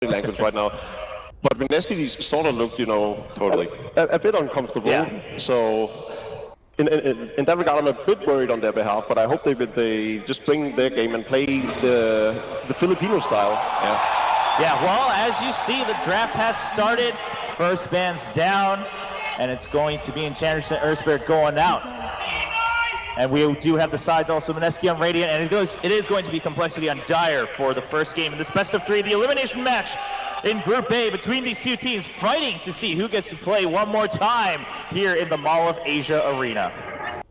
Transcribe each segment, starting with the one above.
language right now. But Mineski sort of looked, Totally a bit uncomfortable. Yeah. So in that regard, I'm a bit worried on their behalf. But I hope they just bring their game and play the Filipino style. Yeah. Well, as you see, the draft has started. First band's down, and it's going to be Enchantress and Earthspirit going out. And we do have the sides also, Mineski on Radiant, and it is going to be Complexity on Dire for the first game in this best of 3, the elimination match in Group A between these two teams, fighting to see who gets to play one more time here in the Mall of Asia Arena.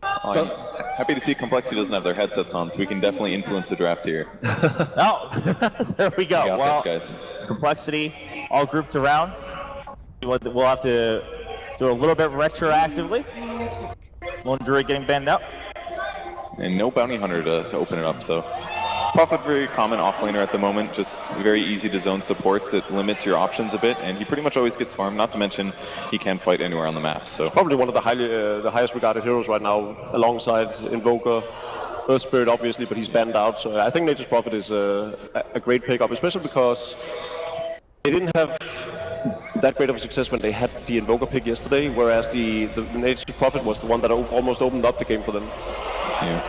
I'm happy to see Complexity doesn't have their headsets on, so we can definitely influence the draft here. Oh, there we go. Well, this, guys. Complexity all grouped around. We'll have to do a little bit retroactively. Lone Druid getting banned out. And no Bounty Hunter to open it up, so. Prophet, very common offlaner at the moment, just very easy to zone supports. It limits your options a bit, and he pretty much always gets farmed, not to mention he can fight anywhere on the map, so. Probably one of the highest regarded heroes right now, alongside Invoker. Earthspirit obviously, but he's banned out, so I think Nature's Prophet is a great pickup, especially because they didn't have that great of a success when they had the Invoker pick yesterday, whereas the Nature's Prophet was the one that almost opened up the game for them. Yeah.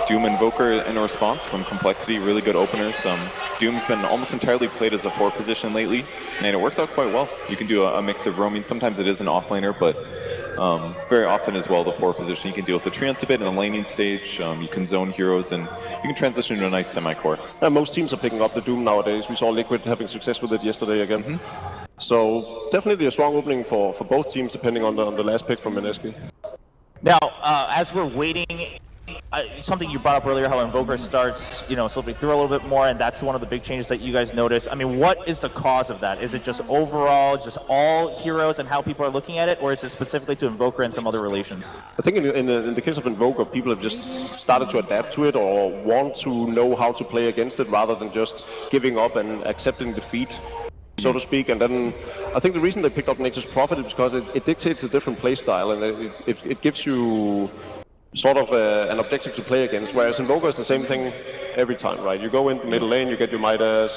Doom Invoker in a response from Complexity, really good openers. Doom's been almost entirely played as a 4 position lately, and it works out quite well. You can do a mix of roaming. Sometimes it is an offlaner, but very often as well the 4 position. You can deal with the treants a bit in the laning stage. You can zone heroes, and you can transition to a nice semi-core. Most teams are picking up the Doom nowadays. We saw Liquid having success with it yesterday again. So definitely a strong opening for both teams, depending on the last pick from Mineski. Now, as we're waiting, something you brought up earlier, how Invoker starts, slipping through a little bit more, and that's one of the big changes that you guys notice. I mean, what is the cause of that? Is it just overall, just all heroes and how people are looking at it, or is it specifically to Invoker and some other relations? I think in the case of Invoker, people have just started to adapt to it or want to know how to play against it rather than just giving up and accepting defeat, so to speak. And then I think the reason they picked up Nature's Prophet is because it dictates a different play style, and it gives you sort of an objective to play against, whereas Invoker is the same thing every time, right? You go in the middle lane, you get your Midas,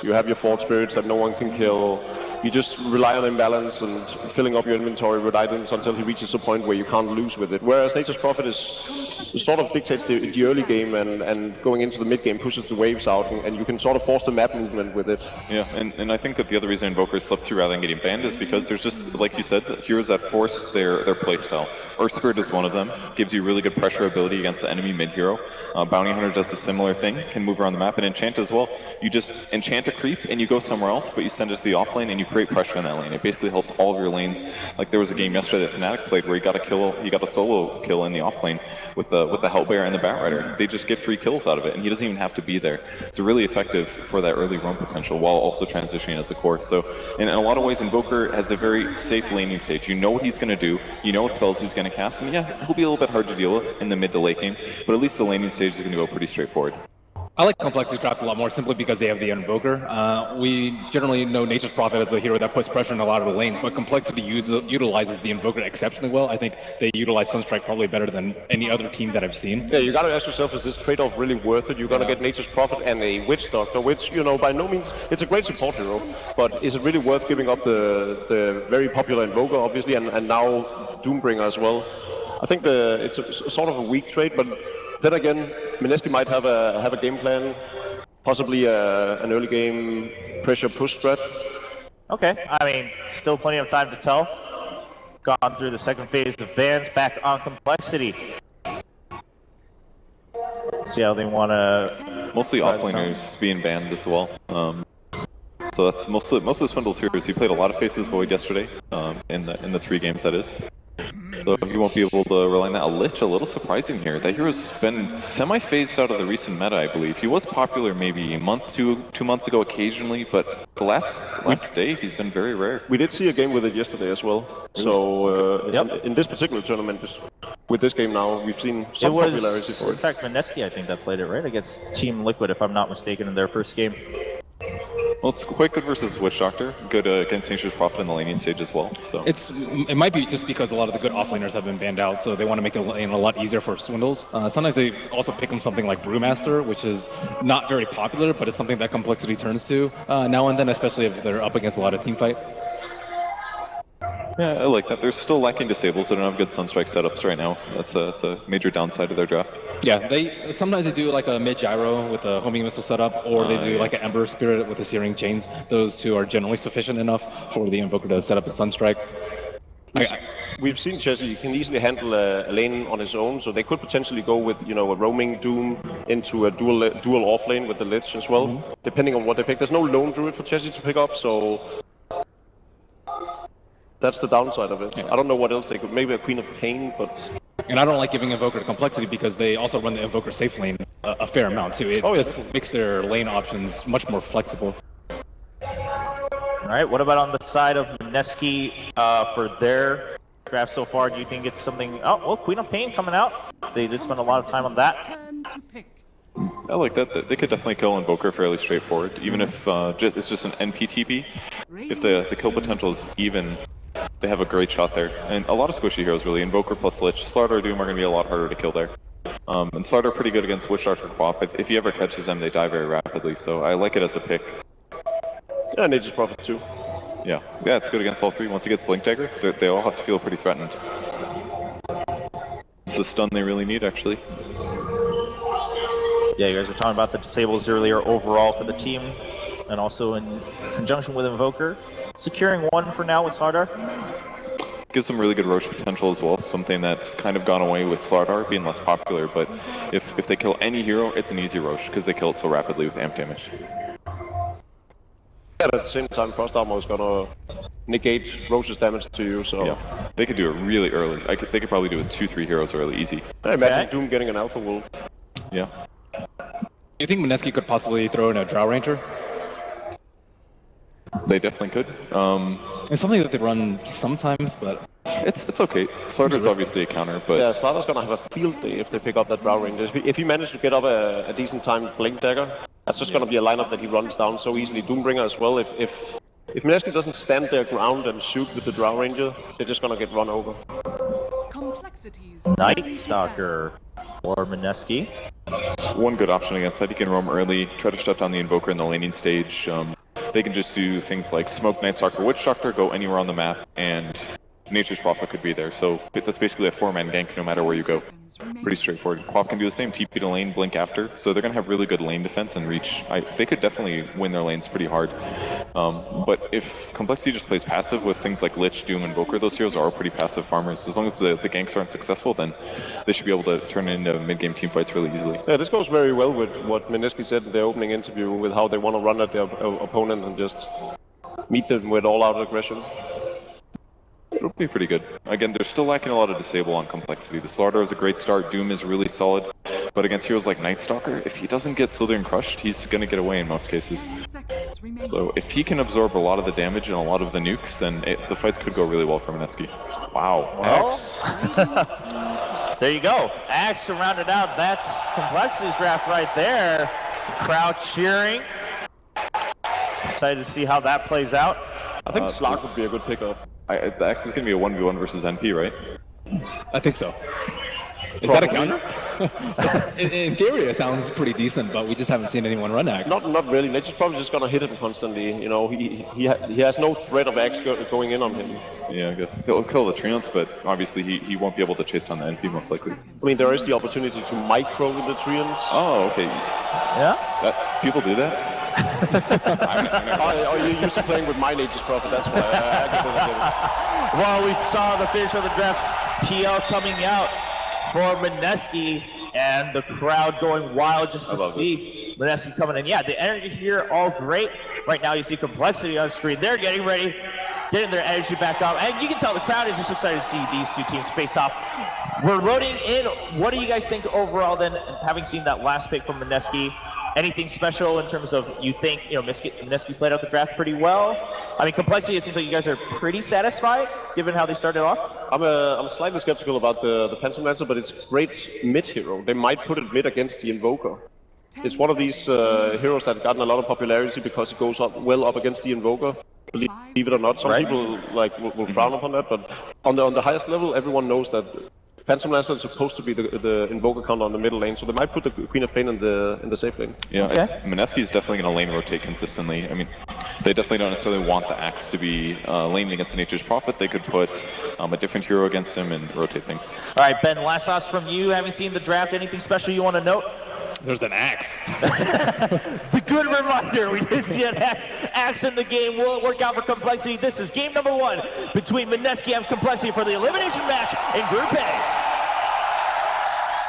you have your Fort Spirits that no one can kill, you just rely on imbalance and filling up your inventory with items until he reaches a point where you can't lose with it. Whereas Nature's Prophet sort of dictates the early game, and going into the mid game pushes the waves out, and you can sort of force the map movement with it. Yeah, and I think that the other reason Invokers slipped through rather than getting banned is because there's just, like you said, heroes that force their playstyle. Earthspirit is one of them, gives you really good pressure ability against the enemy mid-hero. Bounty Hunter does a similar thing, can move around the map, and Enchant as well. You just enchant a creep and you go somewhere else, but you send it to the offlane and you create pressure in that lane. It basically helps all of your lanes. Like there was a game yesterday that Fnatic played where he got a solo kill in the offlane with the Hellbear and the Batrider. They just get free kills out of it, and he doesn't even have to be there. It's really effective for that early roam potential while also transitioning as a core. So in a lot of ways, Invoker has a very safe laning stage. You know what he's going to do, you know what spells he's going to cast, and yeah, he'll be a little bit hard to deal with in the mid to late game, but at least the laning stage is going to go pretty straightforward. I like Complexity's draft a lot more simply because they have the Invoker. We generally know Nature's Prophet as a hero that puts pressure in a lot of the lanes, but Complexity utilizes the Invoker exceptionally well. I think they utilize Sunstrike probably better than any other team that I've seen. Yeah, you gotta ask yourself, is this trade-off really worth it? You're gonna get Nature's Prophet and a Witch Doctor, which, by no means, it's a great support hero, but is it really worth giving up the very popular Invoker, obviously, and now Doombringer as well? I think it's a sort of a weak trade, but then again, Mineski might have a game plan, possibly an early game pressure push strat. Okay, I mean, still plenty of time to tell. Gone through the second phase of bans, back on Complexity. See how they want to... Mostly offlaners being banned as well. So that's most of Swindle's heroes. He played a lot of Faces Void yesterday, in the 3 games that is. So he won't be able to rely on that. A Lich, a little surprising here. That hero's been semi-phased out of the recent meta, I believe. He was popular maybe a month, two months ago occasionally, but the last day he's been very rare. We did see a game with it yesterday as well. So in this particular tournament, with this game now, we've seen some popularity for it. In fact, Mineski, I think, that played it, right? Against Team Liquid, if I'm not mistaken, in their first game. Well, it's quite good versus Witch Doctor. Good against Nature's Prophet in the laning stage as well. So it might be just because a lot of the good offlaners have been banned out, so they want to make the lane a lot easier for Swindles. Sometimes they also pick them something like Brewmaster, which is not very popular, but it's something that Complexity turns to now and then, especially if they're up against a lot of teamfight. Yeah, I like that. They're still lacking disables. They don't have good Sunstrike setups right now. That's a major downside of their draft. Yeah, sometimes they do like a mid gyro with a homing missile setup, or they do like an Ember Spirit with the Searing Chains. Those two are generally sufficient enough for the Invoker to set up a Sunstrike. We've seen Chessie can easily handle a lane on his own, so they could potentially go with, you know, a roaming Doom into a dual off lane with the Lich as well, depending on what they pick. There's no lone druid for Chessie to pick up, so that's the downside of it. Yeah. I don't know what else they could. Maybe a Queen of Pain, but. And I don't like giving Invoker to Complexity because they also run the Invoker safe lane a fair amount too. It just makes their lane options much more flexible. All right, what about on the side of Mineski for their draft so far? Do you think it's something... Oh, well, Queen of Pain coming out. They did spend a lot of time on that. I like that. They could definitely kill Invoker fairly straightforward, even if it's just an NPTP. If the kill potential is even, they have a great shot there. And a lot of squishy heroes, really. Invoker plus Lich. Slardar or Doom are going to be a lot harder to kill there. And Slardar pretty good against Witch Doctor Quap. If he ever catches them, they die very rapidly, so I like it as a pick. Yeah, Nature's Prophet too. Yeah, it's good against all three. Once he gets Blink Dagger, they all have to feel pretty threatened. It's the stun they really need, actually. Yeah, you guys were talking about the disables earlier overall for the team, and also in conjunction with Invoker. Securing one for now with Slardar. Gives them really good Roche potential as well, something that's kind of gone away with Slardar being less popular, but if they kill any hero, it's an easy Roche, because they kill it so rapidly with amp damage. At the same time, Frost Armor is gonna negate Roche's damage to you, so... Yeah, they could do it really early. They could probably do it 2-3 heroes early, easy. I imagine Doom getting an Alpha Wolf. Yeah. You think Mineski could possibly throw in a Drow Ranger? They definitely could. It's something that they run sometimes, but... It's okay. Slardar's obviously a counter, but... Yeah, Slardar's gonna have a field day if they pick up that Drow Ranger. If he manages to get up a decent timed Blink Dagger, that's just gonna be a lineup that he runs down so easily. Doombringer as well. If Mineski doesn't stand their ground and shoot with the Drow Ranger, they're just gonna get run over. Night Stalker or Mineski. It's one good option against that. He can roam early, try to shut down the Invoker in the laning stage. They can just do things like smoke Night Stalker, Witch Doctor, go anywhere on the map, and Nature's Prophet could be there. So that's basically a 4-man gank no matter where you go. Pretty straightforward. Quap can do the same, TP to lane, blink after. So they're going to have really good lane defense and reach. They could definitely win their lanes pretty hard. But if Complexity just plays passive with things like Lich, Doom, Invoker, those heroes are all pretty passive farmers. As long as the ganks aren't successful, then they should be able to turn it into mid-game teamfights really easily. Yeah, this goes very well with what Mineski said in their opening interview with how they want to run at their opponent and just meet them with all-out aggression. It'll be pretty good. Again, they're still lacking a lot of disable on Complexity. The Slardar is a great start, Doom is really solid, but against heroes like Night Stalker, if he doesn't get Slithering Crushed, he's going to get away in most cases. So if he can absorb a lot of the damage and a lot of the nukes, then the fights could go really well for Mineski. Wow. Well, there you go. Axe to round it out. That's Complexity's draft right there. The crowd cheering. Excited to see how that plays out. I think Slark would be a good pickup. The Axe is going to be a 1v1 versus NP, right? I think so. Is that a counter? in theory, it sounds pretty decent, but we just haven't seen anyone run Axe. Not really. Nature's probably just gonna hit him constantly. You know, he has no threat of Axe going in on him. Yeah, I guess he'll kill the Treants, but obviously he won't be able to chase down the NP most likely. I mean, there is the opportunity to micro with the Treants. Oh, okay. Yeah. People do that. You're used to playing with my Nature's Prophet, that's why. I get it. Well, we saw the finish of the draft PL coming out for Mineski, and the crowd going wild just to see Mineski coming in. Yeah, the energy here, all great. Right now you see Complexity on screen. They're getting ready, getting their energy back up, and you can tell the crowd is just excited to see these two teams face off. We're loading in. What do you guys think overall then, having seen that last pick from Mineski? Anything special in terms of, you think, you know, Mineski played out the draft pretty well? I mean, Complexity, it seems like you guys are pretty satisfied, given how they started off. I'm slightly skeptical about the Phantom Lancer, but it's a great mid hero. They might put it mid against the Invoker. it's one of these heroes that's gotten a lot of popularity because it goes up well up against the Invoker. Believe it or not, some people like will frown upon that, but on the highest level, everyone knows that Phantom Lancer is supposed to be the Invoker counter on the middle lane, so they might put the Queen of Pain in the safe lane. Yeah, Mineski is definitely going to lane rotate consistently. I mean, they definitely don't necessarily want the Axe to be laning against the Nature's Prophet. They could put a different hero against him and rotate things. All right, Ben, last thoughts from you. Having seen the draft, anything special you want to note? There's an Axe. The good reminder, we did see an Axe in the game. Will it work out for Complexity? This is game number 1 between Mineski and Complexity for the elimination match in Group A.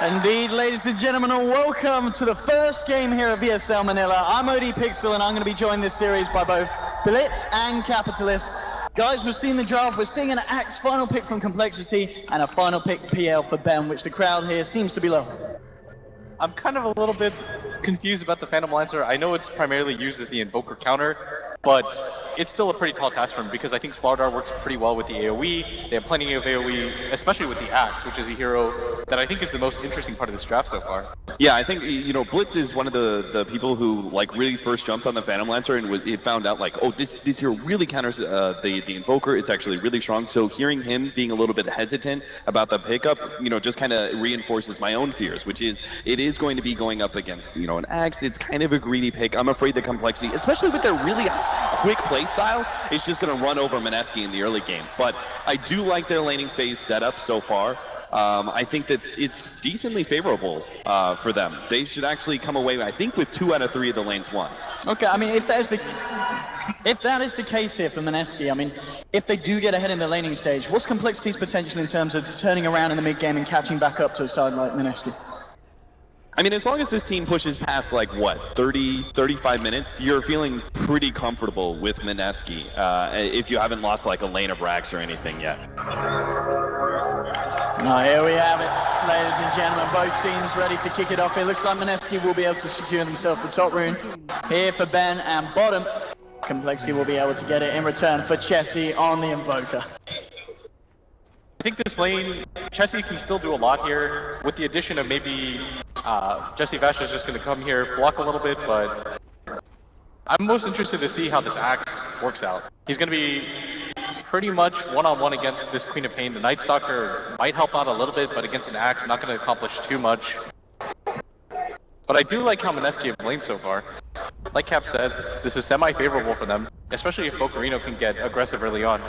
Indeed, ladies and gentlemen, and welcome to the first game here at ESL Manila. I'm OD Pixel, and I'm going to be joined this series by both Blitz and Capitalist. Guys, we've seen the draft. We're seeing an Axe final pick from Complexity and a final pick PL for Ben, which the crowd here seems to be loving. I'm kind of a little bit confused about the Phantom Lancer. I know it's primarily used as the Invoker counter, but it's still a pretty tall task for him because I think Slardar works pretty well with the AoE. They have plenty of AoE, especially with the Axe, which is a hero that I think is the most interesting part of this draft so far. Yeah, I think, you know, Blitz is one of the people who, like, really first jumped on the Phantom Lancer and it found out, like, oh, this hero really counters the Invoker. It's actually really strong. So hearing him being a little bit hesitant about the pickup, you know, just kind of reinforces my own fears, which is it is going to be going up against, you know, an Axe. It's kind of a greedy pick. I'm afraid the Complexity, especially with their really quick play style, is just going to run over Mineski in the early game. But I do like their laning phase setup so far. I think that it's decently favorable for them. They should actually come away, I think, with 2 out of 3 of the lanes won. Okay, I mean, if that is the case here for Mineski, I mean, if they do get ahead in the laning stage, what's Complexity's potential in terms of turning around in the mid game and catching back up to a side like Mineski? I mean, as long as this team pushes past, like, what, 30, 35 minutes, you're feeling pretty comfortable with Mineski, if you haven't lost, like, a lane of Rax or anything yet. Here we have it, ladies and gentlemen. Both teams ready to kick it off. It looks like Mineski will be able to secure themselves the top rune. Here for Ben, and bottom, Complexity will be able to get it in return for Chessie on the Invoker. I think this lane, Chessie can still do a lot here. With the addition of maybe Jesse Vash is just going to come here, block a little bit, but I'm most interested to see how this Axe works out. He's going to be pretty much one-on-one against this Queen of Pain. The Night Stalker might help out a little bit, but against an Axe, not going to accomplish too much. But I do like how Mineski have played so far. Like Cap said, this is semi-favorable for them, especially if Bocarino can get aggressive early on.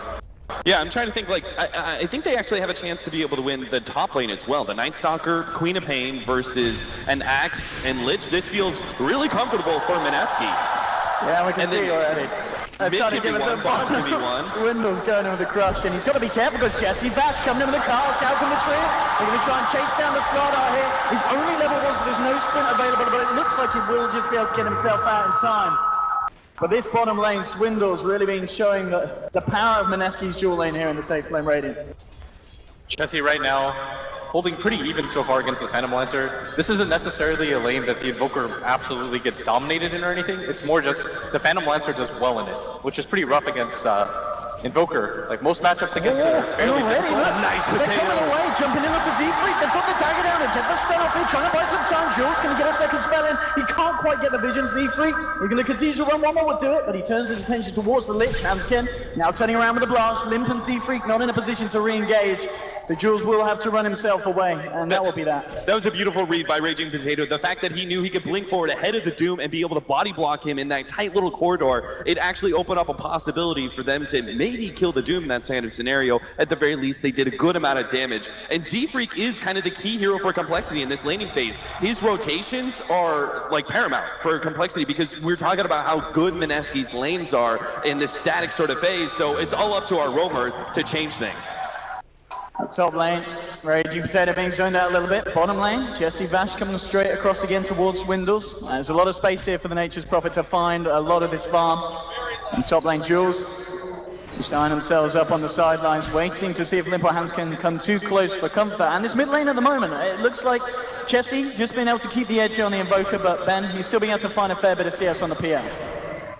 Yeah, I'm trying to think, like, I think they actually have a chance to be able to win the top lane as well. The Night Stalker, Queen of Pain versus an Axe and Lich. This feels really comfortable for Mineski. Yeah, we can see already. Mid trying to could be give it one, bottom could be one. Window's going in with the crush, and he's got to be careful because Jesse Vash coming in with the cars down from the tree. They're going to try and chase down the Slardar here. He's only level 1, so there's no sprint available, but it looks like he will just be able to get himself out in time. But this bottom lane, Swindle's really been showing the power of Mineski's dual lane here in the safe lane Radiant. Chessie right now holding pretty even so far against the Phantom Lancer. This isn't necessarily a lane that the Invoker absolutely gets dominated in or anything. It's more just the Phantom Lancer does well in it, which is pretty rough against Invoker. Like most matchups against it are fairly difficult. Nice They're potato. coming away, jumping in with the Z-Fleet. They've got the dagger down and get the stun off. They're trying to buy some time. Jules can get a second spell in. He can't quite get the vision. Z-Fleet, he's going to continue to run. One more would do it, but he turns his attention towards the Lich. Hamsken now turning around with the blast. Limp and Z-Freak not in a position to re-engage. So Jules will have to run himself away, and that will be that. That was a beautiful read by Raging Potato. The fact that he knew he could blink forward ahead of the Doom and be able to body block him in that tight little corridor, it actually opened up a possibility for them to maybe kill the Doom in that kind of scenario. At the very least, they did a good amount of damage. And Z-Freak is kind of the key hero for Complexity in this laning phase. His rotations are like paramount for Complexity because we're talking about how good Mineski's lanes are in this static sort of phase, so it's all up to our roamer to change things. Top lane, Raging Potato being zoned out a little bit. Bottom lane, Jesse Vash coming straight across again towards Swindles. There's a lot of space here for the Nature's Prophet to find a lot of this farm. And top lane, Jules just eyeing themselves up on the sidelines, waiting to see if Limpo Hands can come too close for comfort. And this mid lane at the moment, it looks like Chessie just being able to keep the edge on the Invoker, but Ben, he's still being able to find a fair bit of CS on the PL.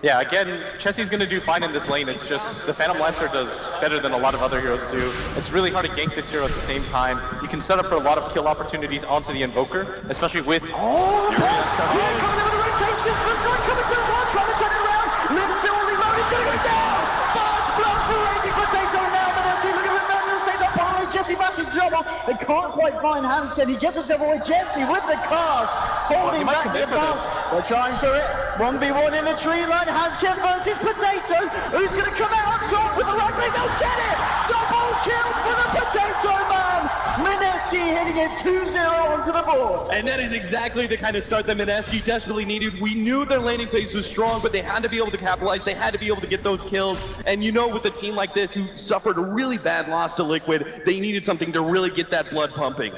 Yeah, again, Chessie's going to do fine in this lane. It's just the Phantom Lancer does better than a lot of other heroes do. It's really hard to gank this hero at the same time. You can set up for a lot of kill opportunities onto the Invoker, especially with... Oh, here coming over the rotation, coming through one, trying to turn it around. Limbs only low, he's going to go down. Fast blood for Raging Potato now, Mineski looking at that, he'll stay up behind Jesse Bash in trouble. They can't quite find Hamskin, he gets himself away. Jesse with the cast, holding back the advance. They're trying for it. 1v1 in the tree line. Hamskin versus Potato. Who's going to come out on top with the right leg? They'll get it! Double kill for the Potato Man! Mineski hitting it 2-0 onto the board. And that is exactly the kind of start that Mineski desperately needed. We knew their laning phase was strong, but they had to be able to capitalize. They had to be able to get those kills. And you know, with a team like this who suffered a really bad loss to Liquid, they needed something to really get that blood pumping.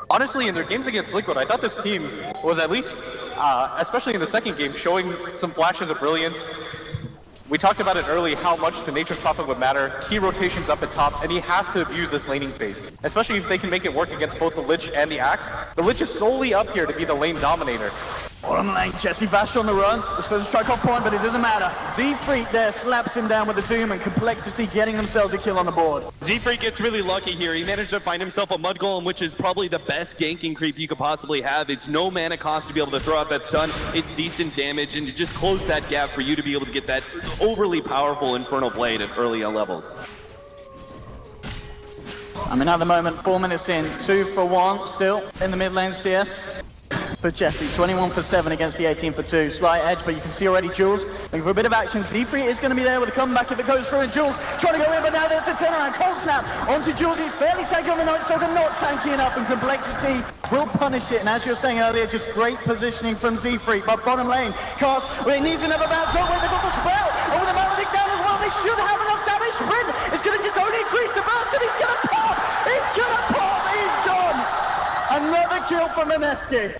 Honestly, in their games against Liquid, I thought this team was at least, especially in the second game, showing some flashes of brilliance. We talked about it early, how much the Nature's Prophet would matter. Key rotations up at top, and he has to abuse this laning phase, especially if they can make it work against both the Lich and the Axe. The Lich is solely up here to be the lane dominator. Bottom lane, Jesse Bash on the run. This was a strike off point, but it doesn't matter. Z-Freak there slaps him down with the Doom, and Complexity getting themselves a kill on the board. Z-Freak gets really lucky here. He managed to find himself a Mud Golem, which is probably the best ganking creep you could possibly have. It's no mana cost to be able to throw out that stun. It's decent damage, and to just close that gap for you to be able to get that overly powerful Infernal Blade at early levels. I mean, at the moment, 4 minutes in, 2 for 1 still in the mid lane CS. For Jesse, 21 for 7 against the 18 for 2. Slight edge, but you can see already Jules looking for a bit of action. Z-Free is going to be there with a comeback if it goes through, and Jules trying to go in, but now there's the turnaround. Cold Snap onto Jules. He's barely tanky on the Night Stalker, not tanky enough, and Complexity will punish it. And as you were saying earlier, just great positioning from Z-Free. But bottom lane, Cast, well, it needs another bounce. Oh, wait, they've got the spell over the Maledict down as well. They should have enough damage. Sprint is going to just only increase the burst, and he's going to pop. He's going to pop. He's gone. Another kill for Mineski.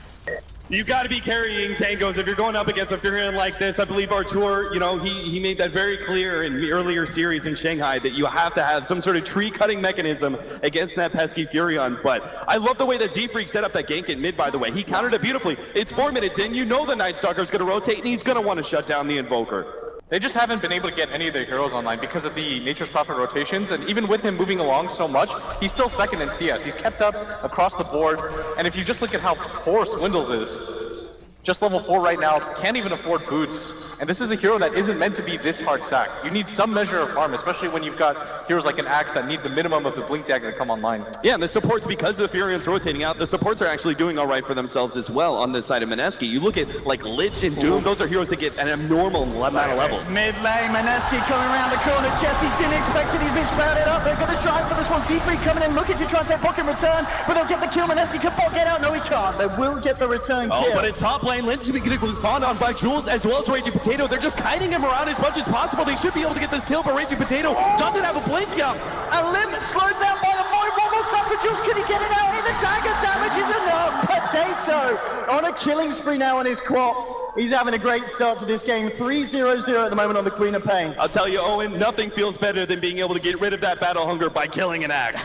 You've got to be carrying tangos if you're going up against a Furion like this. I believe Artur, you know, he made that very clear in the earlier series in Shanghai that you have to have some sort of tree-cutting mechanism against that pesky Furion. But I love the way that Z-Freak set up that gank in mid, by the way. He countered it beautifully. It's 4 minutes in. You know the Night Stalker's going to rotate, and he's going to want to shut down the Invoker. They just haven't been able to get any of their heroes online because of the Nature's Prophet rotations, and even with him moving along so much, he's still second in CS. He's kept up across the board, and if you just look at how poor Swindles is, just level 4 right now, can't even afford boots. And this is a hero that isn't meant to be this hard sack. You need some measure of farm, especially when you've got heroes like an Axe that need the minimum of the Blink Dagger to come online. Yeah, and the supports, because the Furion's rotating out, the supports are actually doing all right for themselves as well on this side of Mineski. You look at like Lich and Doom, those are heroes that get an abnormal amount of levels. Mid lane, Mineski coming around the corner. Jesse didn't expect it, he's been sprouted up. They're going to try for this one. Z-Free coming in, looking to try and take Bok in return, but they'll get the kill. Mineski can Bok get out. No, he can't. They will get the return kill. Oh, but in top lane, Lynch is getting spawned on by Jules as well as Raging Potato. They're just kiting him around as much as possible. They should be able to get this kill, but Raging Potato doesn't have a blink jump. And Lim slowed down by the void. One more shot for Jules. Can he get it out? And the dagger damage is enough. Potato on a killing spree now on his quad. He's having a great start to this game. 3-0-0 at the moment on the Queen of Pain. I'll tell you, Owen, nothing feels better than being able to get rid of that battle hunger by killing an Axe.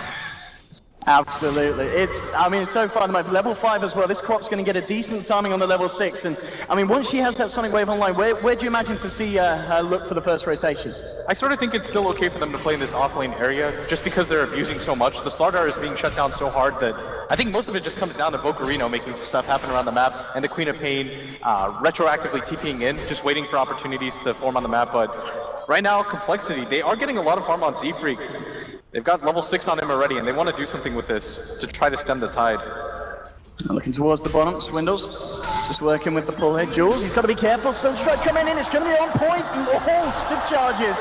Absolutely. It's so fun. Level 5 as well. This Crop's going to get a decent timing on the level 6. And, I mean, once she has that Sonic Wave online, where do you imagine to see her look for the first rotation? I sort of think it's still okay for them to play in this offlane area, just because they're abusing so much. The Slardar is being shut down so hard that I think most of it just comes down to Bocarino making stuff happen around the map, and the Queen of Pain retroactively TPing in, just waiting for opportunities to form on the map. But right now, Complexity, they are getting a lot of farm on Z-Freak. They've got level 6 on him already, and they want to do something with this to try to stem the tide. Looking towards the bottom, Swindles just working with the pull head. Jules, he's got to be careful. Sunstrike coming in, it's going to be on point. Oh, stiff charges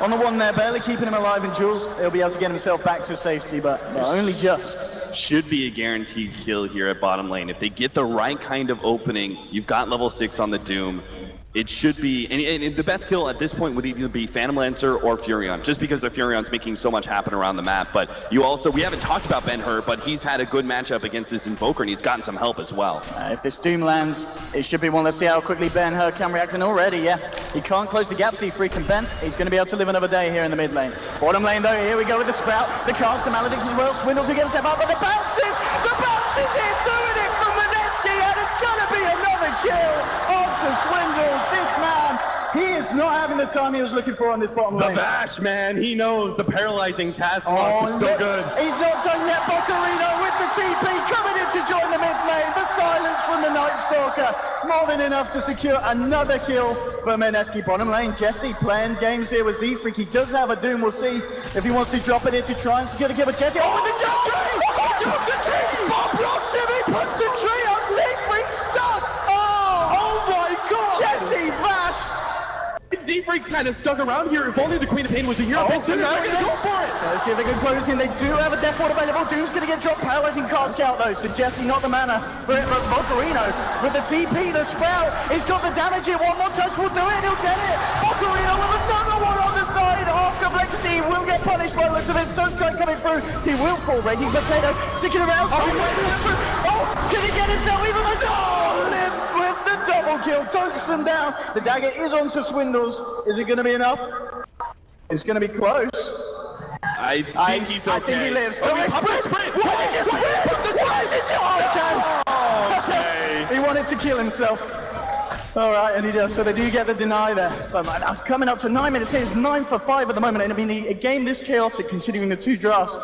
on the one there, barely keeping him alive, and Jules, he'll be able to get himself back to safety, but only just. Should be a guaranteed kill here at bottom lane. If they get the right kind of opening, you've got level 6 on the Doom. It should be, and the best kill at this point would either be Phantom Lancer or Furion, just because the Furion's making so much happen around the map. But you also, we haven't talked about Ben-Hur, but he's had a good matchup against this Invoker, and he's gotten some help as well. If this Doom lands, it should be one. Let's see how quickly Ben-Hur can react, and already, yeah. He can't close the gap, Z-Freak and Ben. He's going to be able to live another day here in the mid lane. Bottom lane, though, here we go with the Sprout, the cast, the Maledicts as well. Swindles who get himself up, but the bounce is in, doing it from Mineski, and it's going to be another kill after Swindles. This man He is not having the time he was looking for on this bottom lane. The Vash, man, he knows the paralyzing task lock is so good. He's not done yet. Bocarino with the TP coming in to join the mid lane. The silence from the Night Stalker. More than enough to secure another kill for Mineski. Bottom lane, Jesse playing games here with Z-Freak. He does have a Doom. We'll see if he wants to drop it in to try and secure the kill with Jesse. Oh, the tree! Oh, the tree! Bob lost him. He puts the tree on. Z-Freak stuck. Oh my God! Jesse Vash. Z-Freak's kind of stuck around here. If only the Queen of Pain was a hero. Now they're going to go for it. Let's see if they can close in. They do have a Death Ward available. Doom's going to get dropped. Paralyzing cast out though. So Jesse not the mana for it. But Bocarino with the TP, the Sprout. He's got the damage here. One more touch will do it. He'll get it. Bocarino with another one on the side. Off Complexity will get punished by the looks of it. Stone Strike coming through. He will fall. Raging Potato sticking around. Oh, can he get himself even a Limp with the double kill. Dunks them down. The dagger is onto Swindles. Is it going to be enough? It's going to be close. I think he's okay. I think he lives. He wanted to kill himself. All right, and he does. So they do get the deny there. But coming up to 9 minutes here, it's 9 for 5 at the moment. And I mean, a game this chaotic, considering the two drafts,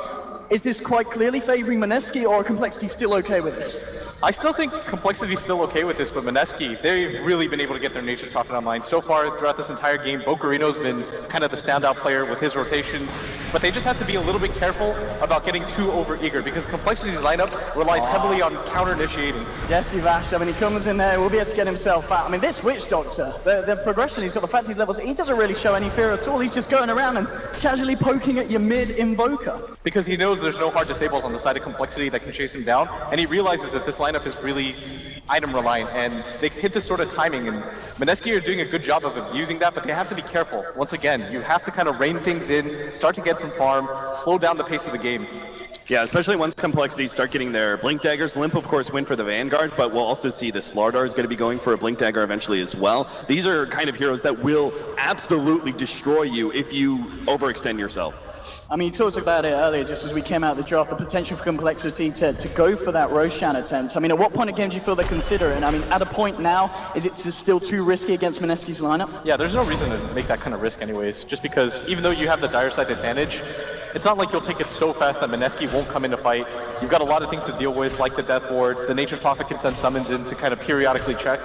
is this quite clearly favoring Mineski, or Complexity still okay with this? I still think Complexity's still okay with this, but Mineski, they've really been able to get their Nature's Prophet online. So far, throughout this entire game, Bocarino's been kind of the standout player with his rotations, but they just have to be a little bit careful about getting too over-eager, because Complexity's lineup relies heavily on counter-initiating. Jesse Vash, I mean, he comes in there, will be able to get himself out. I mean, this Witch Doctor, the progression, he's got the fatty levels, he doesn't really show any fear at all. He's just going around and casually poking at your mid-invoker. Because he knows there's no hard disables on the side of Complexity that can chase him down, and he realizes that this lineup is really item reliant, and they hit this sort of timing, and Mineski are doing a good job of abusing that, but they have to be careful. Once again, you have to kind of rein things in, start to get some farm, slow down the pace of the game. Yeah, especially once Complexity start getting their Blink Daggers. Limp, of course, win for the Vanguard, but we'll also see the Slardar is going to be going for a Blink Dagger eventually as well. These are kind of heroes that will absolutely destroy you if you overextend yourself. I mean, you talked about it earlier, just as we came out of the draft, the potential for Complexity to go for that Roshan attempt. I mean, at what point in game do you feel they're considering? I mean, at a point now, is it just still too risky against Mineski's lineup? Yeah, there's no reason to make that kind of risk anyways, just because even though you have the dire side advantage, it's not like you'll take it so fast that Mineski won't come into fight. You've got a lot of things to deal with, like the Death Ward. The Nature's Prophet can send summons in to kind of periodically check.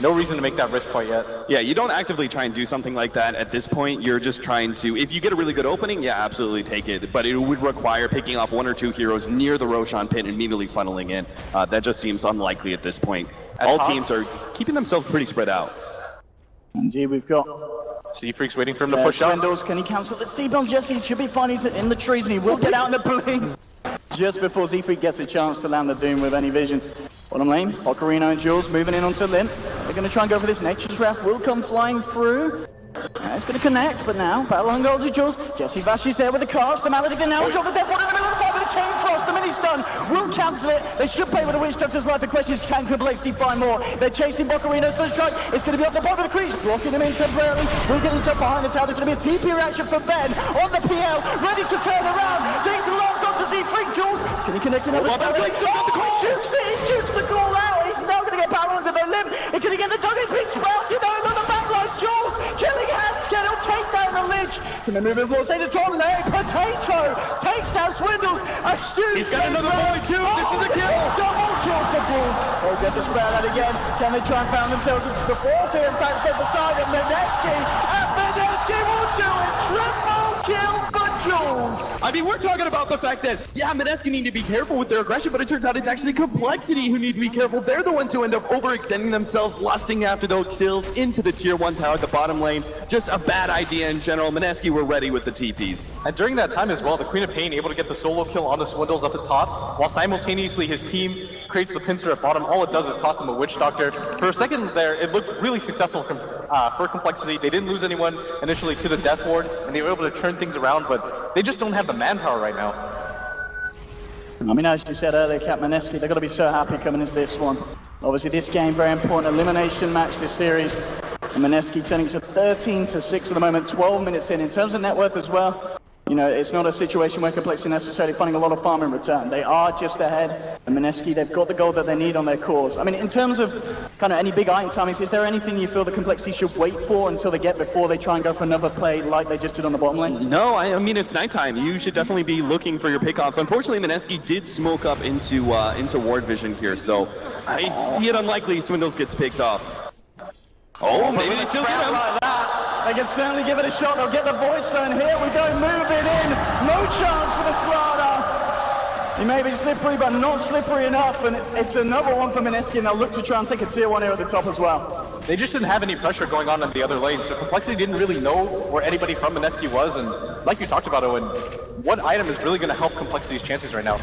No reason to make that risk quite yet. Yeah, you don't actively try and do something like that at this point. You're just trying to, if you get a really good opening, yeah, absolutely take it. But it would require picking off 1 or 2 heroes near the Roshan pit and immediately funneling in. That just seems unlikely at this point. All teams are keeping themselves pretty spread out. Indeed, we've got Z-Freak's waiting for him to push up. Swindles, can he cancel the steep on Jesse? He should be fine, he's in the trees and he will get out in the blink. Just before Z-Freak gets a chance to land the Doom with any vision. Bottom lane, Bocarino and Jules moving in onto Limp. They're going to try and go for this. Nature's Wrath will come flying through. It's going to connect, but now, battle on goal to Jules. Jesse Vash is there with the cast. The Maledict now will drop the Death Ward in the middle of the fight with a Chain Frost. The mini-stun will cancel it. They should play with the Witch Doctor's life. The question is, can Complexity find more? They're chasing Bocarino, so strike. It's going to be off the bottom of the crease, blocking him in temporarily. Will get himself behind the tower. There's going to be a TP reaction for Ben on the PL, ready to turn around. Takes the last on to Z-Freak. Jules, can he connect another spell? Jukes it. He shoots the call out. He's now going to get battle onto the Limp. He's going to get the dog. It's been sprouted out on the backline. Jules killing Haskell. He'll take down the Lich. Can they move in more? Say the top lane. Potato takes down Swindles. A huge. He's got another boy too. This is a kill. Double kill for Jules. They'll get the sprout out again. Can they try and found themselves into the fourth here? In fact, get the side of Mineski. And Mineski will do it. Triple kill for Jules. I mean, we're talking about the fact that, yeah, Mineski need to be careful with their aggression, but it turns out it's actually Complexity who need to be careful. They're the ones who end up overextending themselves, lusting after those kills into the tier 1 tower, the bottom lane. Just a bad idea in general. Mineski were ready with the TPs. And during that time as well, the Queen of Pain able to get the solo kill on the Swindles up at top, while simultaneously his team creates the pincer at bottom. All it does is cost them a Witch Doctor. For a second there, it looked really successful for Complexity. They didn't lose anyone initially to the Death Ward, and they were able to turn things around, but they just don't have the manpower right now. I mean, as you said earlier, Cap Mineski, they're going to be so happy coming into this one. Obviously, this game, very important elimination match this series. And Mineski turning to 13-6 at the moment, 12 minutes in. In terms of net worth as well, You know, it's not a situation where Complexity are necessarily finding a lot of farm in return. They are just ahead, and Mineski, they've got the gold that they need on their cores. I mean, in terms of kind of any big item timings, is there anything you feel the Complexity should wait for until they get before they try and go for another play like they just did on the bottom lane? No, I mean, it's nighttime. You should definitely be looking for your pickoffs. Unfortunately, Mineski did smoke up into ward vision here, so I see it unlikely Swindles gets picked off. Oh, maybe they still get him. Like that. They can certainly give it a shot. They'll get the Void Stone. Here we go, move it in. No chance for the Slaughter. He may be slippery, but not slippery enough. And it's another one for Mineski, and they'll look to try and take a tier 1 here at the top as well. They just didn't have any pressure going on in the other lane, so Complexity didn't really know where anybody from Mineski was. And like you talked about, Owen, what item is really going to help Complexity's chances right now?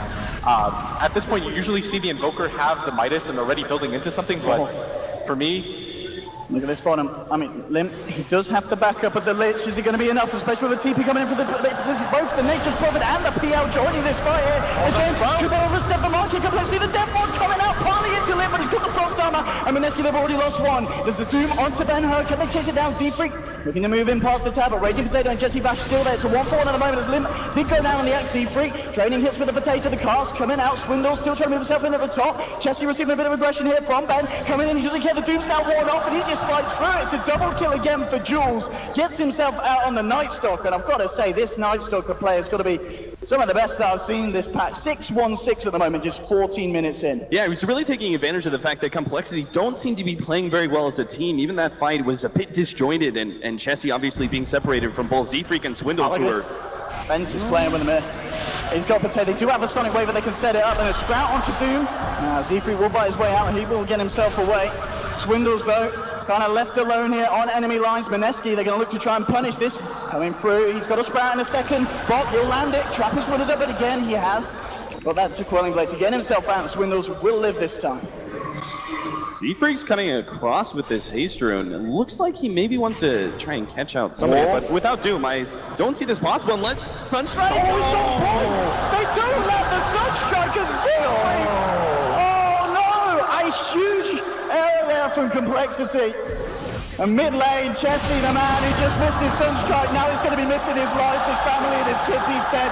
At this point, you usually see the Invoker have the Midas and already building into something, but for me, look at this bottom. I mean, Limp, he does have to back up at the Lich. Is it going to be enough, especially with the TP coming in for both the Nature's Prophet and the PL joining this fight here. Could they overstep the market? Complexity, the Death Ward coming out, partly into Limp, but he's got the Frost Armor. And Mineski, they've already lost one. There's the Doom onto Ben-Hur. Can they chase it down? Z-Freak looking to move in past the tab, but Raging Potato and Jesse Bash still there. It's a 1-4 at the moment as Limp did go down on the axe. Z-Freak trading hits with the Potato, the cast coming out. Swindle still trying to move himself in at the top. Chessie receiving a bit of aggression here from Ben. Coming in, he doesn't care. The Doom's now worn off, and he just fights through it. It's a double kill again for Jules. Gets himself out on the Night Stalker, and I've got to say, this Night Stalker player has got to be some of the best that I've seen this patch. 6-1-6 at the moment, just 14 minutes in. Yeah, he was really taking advantage of the fact that Complexity don't seem to be playing very well as a team. Even that fight was a bit disjointed, and Chessie obviously being separated from both Z-Freak and Swindles, who are... Ben's just playing with him here. He's got Potato. They do have a Sonic Wave, but they can set it up, and a Sprout onto Doom. Now Z-Freak will bite his way out, and he will get himself away. Swindles, though, kind of left alone here on enemy lines. Mineski, they're going to look to try and punish this. Coming through, he's got a Sprout in a second. Bot, he'll land it. Trap is wounded up, but again, he has got that to Quelling Blade to get himself out, and Swindles will live this time. Z-Freak's cutting across with this haste rune. It looks like he maybe wants to try and catch out somebody, but without Doom, I don't see this possible unless Sunstrike. Oh, he's on point! They do let the Sunstrikers Z-Freak! Oh no! A huge error there from Complexity. And mid lane, Chessie, the man who just missed his Sunstrike, now he's going to be missing his life, his family, and his kids. He's dead.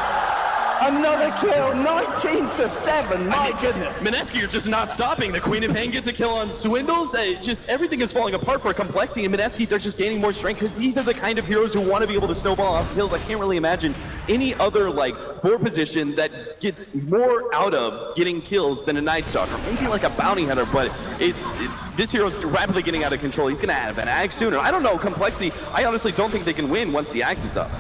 Another kill, 19-7, my goodness. Mineski are just not stopping. The Queen of Pain gets a kill on Swindles. Just everything is falling apart for Complexity, and Mineski, they're just gaining more strength because these are the kind of heroes who want to be able to snowball off hills. I can't really imagine any other, like, 4 position that gets more out of getting kills than a Night Stalker. Maybe like a Bounty Hunter, but this hero's rapidly getting out of control. He's going to have an axe sooner. I don't know, Complexity, I honestly don't think they can win once the axe is up.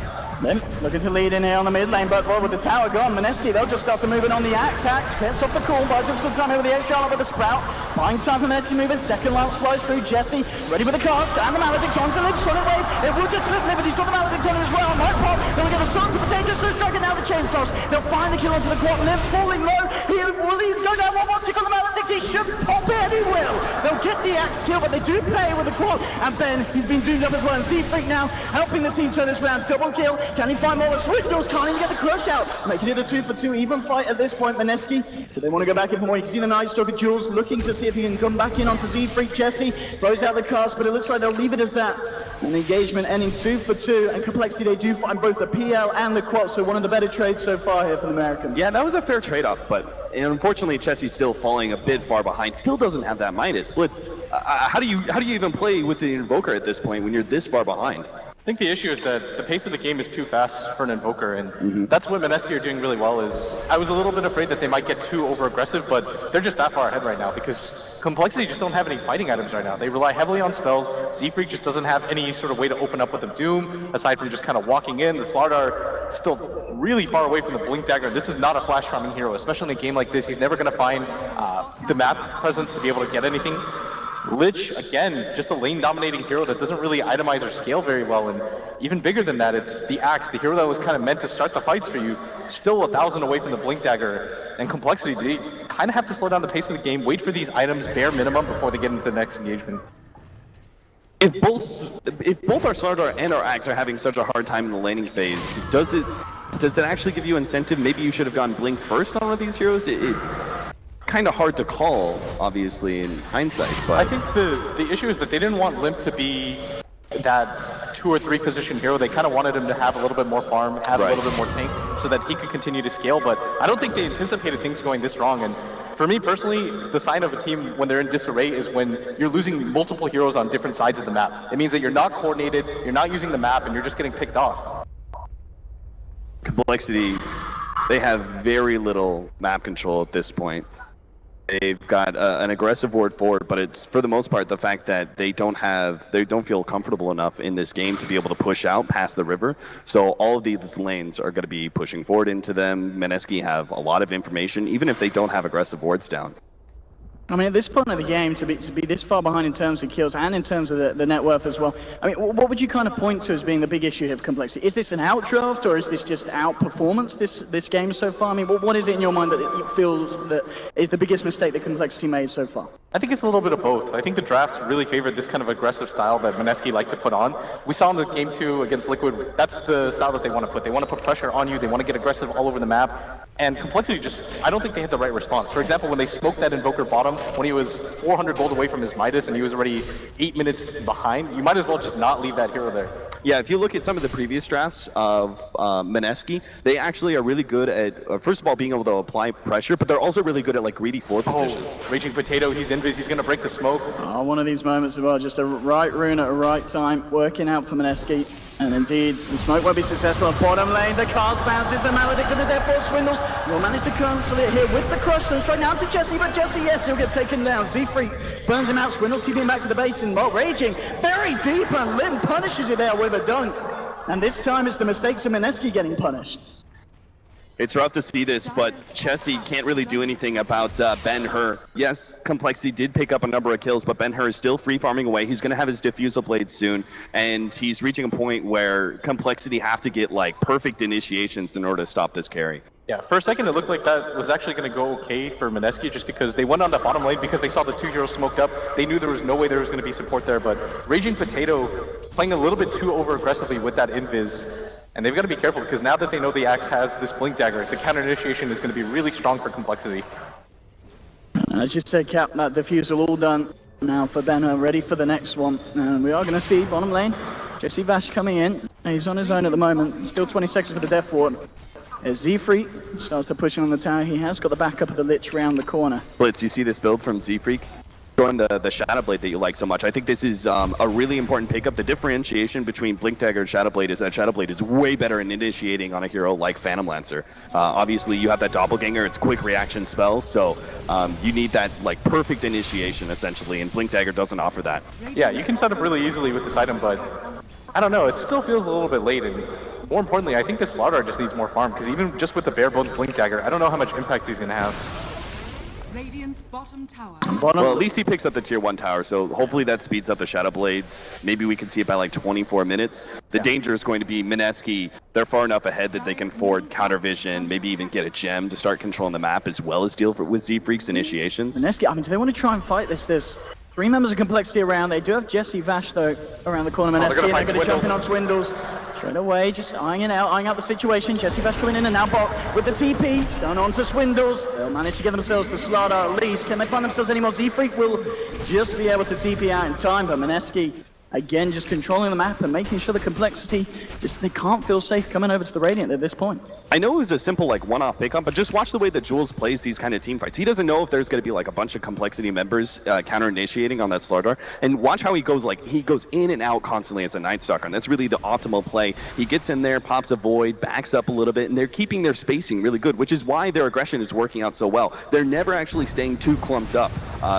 Limp looking to lead in here on the mid lane, but with the tower gone, Mineski, they'll just start to move in on the axe. Gets off the cool, buys him some time over the edge, Charlotte with the Sprout. Buying time for Mineski moving, second lance flies through, Jesse, ready with the cast, and the Maledict on to Limp, Sonic Wave, it will just flip Limp, he's got the Maledict on as well, might pop, then we get the Storm to Potato, so striking now the Chain Frost. They'll find the kill onto the quad, Limp falling low, he will go down one more tick on the Maledict, he should pop it, and he will. They'll get the axe kill, but they do play with the quad, and Ben, he's been doomed up as well, and Z-Freak now, helping the team turn this round, double kill, can he find more? Swindles can't even get the crush out, making it a 2-for-2 even fight at this point. Mineski, do they want to go back in for more? You can see the Night Stalker Jules looking to see if he can come back in onto Z-Freak. Jesse throws out the cast, but it looks like they'll leave it as that. An engagement ending 2-for-2, and Complexity, they do find both the PL and the quad, so one of the better trades so far here for the Americans. Yeah, that was a fair trade-off, but unfortunately Chessie's still falling a bit far behind. Still doesn't have that Midas. Blitz, how do you even play with the Invoker at this point when you're this far behind? I think the issue is that the pace of the game is too fast for an Invoker, and that's what Mineski are doing really well. Is I was a little bit afraid that they might get too over-aggressive, but they're just that far ahead right now because Complexity just don't have any fighting items right now. They rely heavily on spells. Z-Freak just doesn't have any sort of way to open up with the Doom, aside from just kind of walking in. The Slardar still really far away from the Blink Dagger. This is not a flash trauma hero, especially in a game like this. He's never going to find the map presence to be able to get anything. Lich, again, just a lane-dominating hero that doesn't really itemize or scale very well, and even bigger than that, it's the Axe, the hero that was kind of meant to start the fights for you, still 1,000 away from the Blink Dagger, and Complexity, they kind of have to slow down the pace of the game, wait for these items bare minimum before they get into the next engagement. If both our Slardar and our Axe are having such a hard time in the laning phase, does it actually give you incentive? Maybe you should have gone Blink first on one of these heroes? It's kind of hard to call, obviously, in hindsight, but I think the issue is that they didn't want Limp to be that 2 or 3 position hero. They kind of wanted him to have a little bit more farm, have a little bit more tank, so that he could continue to scale. But I don't think they anticipated things going this wrong. And for me personally, the sign of a team when they're in disarray is when you're losing multiple heroes on different sides of the map. It means that you're not coordinated, you're not using the map, and you're just getting picked off. Complexity, they have very little map control at this point. They've got an aggressive ward forward, but it's for the most part the fact that they don't feel comfortable enough in this game to be able to push out past the river. So all of these lanes are going to be pushing forward into them. Mineski have a lot of information, even if they don't have aggressive wards down. I mean, at this point of the game, to be this far behind in terms of kills and in terms of the net worth as well, I mean, what would you kind of point to as being the big issue here of Complexity? Is this an outdraft, or is this just outperformance, this game so far? I mean, what is it in your mind that it feels that is the biggest mistake that Complexity made so far? I think it's a little bit of both. I think the draft really favored this kind of aggressive style that Mineski liked to put on. We saw in the game 2 against Liquid, that's the style that they want to put. They want to put pressure on you, they want to get aggressive all over the map. And Complexity just, I don't think they had the right response. For example, when they smoked that Invoker bottom, when he was 400 gold away from his Midas and he was already 8 minutes behind, you might as well just not leave that hero there. Yeah, if you look at some of the previous drafts of Mineski, they actually are really good at, first of all, being able to apply pressure, but they're also really good at like greedy 4 positions. Raging Potato, he's invis, he's going to break the smoke. Oh, one of these moments as well, just a right rune at a right time, working out for Mineski. And indeed, the smoke will be successful. Bottom lane, the cars bounces, the Maledict and the Death Force swindles. Will manage to cancel it here with the crush. And straight down to Jesse, but Jesse, yes, he'll get taken down. Z-Freak burns him out, swindles, TPing back to the basin. Well, Raging, very deep, and Lim punishes it there with a dunk. And this time it's the mistakes of Mineski getting punished. It's rough to see this, but Chessie can't really do anything about Ben-Hur. Yes, Complexity did pick up a number of kills, but Ben-Hur is still free farming away. He's going to have his Diffusal Blade soon, and he's reaching a point where Complexity have to get like perfect initiations in order to stop this carry. Yeah, for a second it looked like that was actually going to go okay for Mineski just because they went on the bottom lane because they saw the 2 heroes smoked up. They knew there was no way there was going to be support there, but Raging Potato playing a little bit too over-aggressively with that invis. And they've got to be careful because now that they know the Axe has this Blink Dagger, the counter initiation is going to be really strong for Complexity. As you said, Cap, that Diffusal all done now for Ben-Hur, ready for the next one. And we are going to see bottom lane, Jesse Vash coming in. He's on his own at the moment, still 20 seconds for the Death Ward. As Z-Freak starts to push in on the tower, he has got the backup of the Lich round the corner. Blitz, you see this build from Z-Freak? Going the Shadow Blade that you like so much. I think this is a really important pickup. The differentiation between Blink Dagger and Shadow Blade is that Shadow Blade is way better in initiating on a hero like Phantom Lancer. Obviously, you have that Doppelganger, it's quick reaction spell, so you need that like perfect initiation essentially, and Blink Dagger doesn't offer that. Yeah, you can set up really easily with this item, but I don't know, it still feels a little bit late, and more importantly, I think this Slardar just needs more farm, because even just with the bare bones Blink Dagger, I don't know how much impact he's going to have. Radiant's bottom tower. Well, at least he picks up the tier 1 tower, so hopefully that speeds up the Shadow Blades. Maybe we can see it by like 24 minutes. The danger is going to be Mineski. They're far enough ahead that they can afford counter vision, maybe even get a gem to start controlling the map as well as deal with Z-Freak's initiations. Mineski, I mean, do they want to try and fight this? There's 3 members of Complexity around. They do have Jesse Vash, though, around the corner. Mineski, they're going to jump in on Swindles. Straight away, just eyeing out the situation. Jesse Vash coming in and now bot with the TP. Stun on to Swindles. They'll manage to get themselves the Slardar at least. Can they find themselves any more? Z-Freak will just be able to TP out in time, but Mineski, again, just controlling the map and making sure the Complexity, just they can't feel safe coming over to the Radiant at this point. I know it was a simple like one-off pickup, but just watch the way that Jules plays these kind of team fights. He doesn't know if there's going to be like a bunch of Complexity members counter-initiating on that Slardar, and watch how he goes in and out constantly as a Night Stalker, and that's really the optimal play. He gets in there, pops a void, backs up a little bit, and they're keeping their spacing really good, which is why their aggression is working out so well. They're never actually staying too clumped up.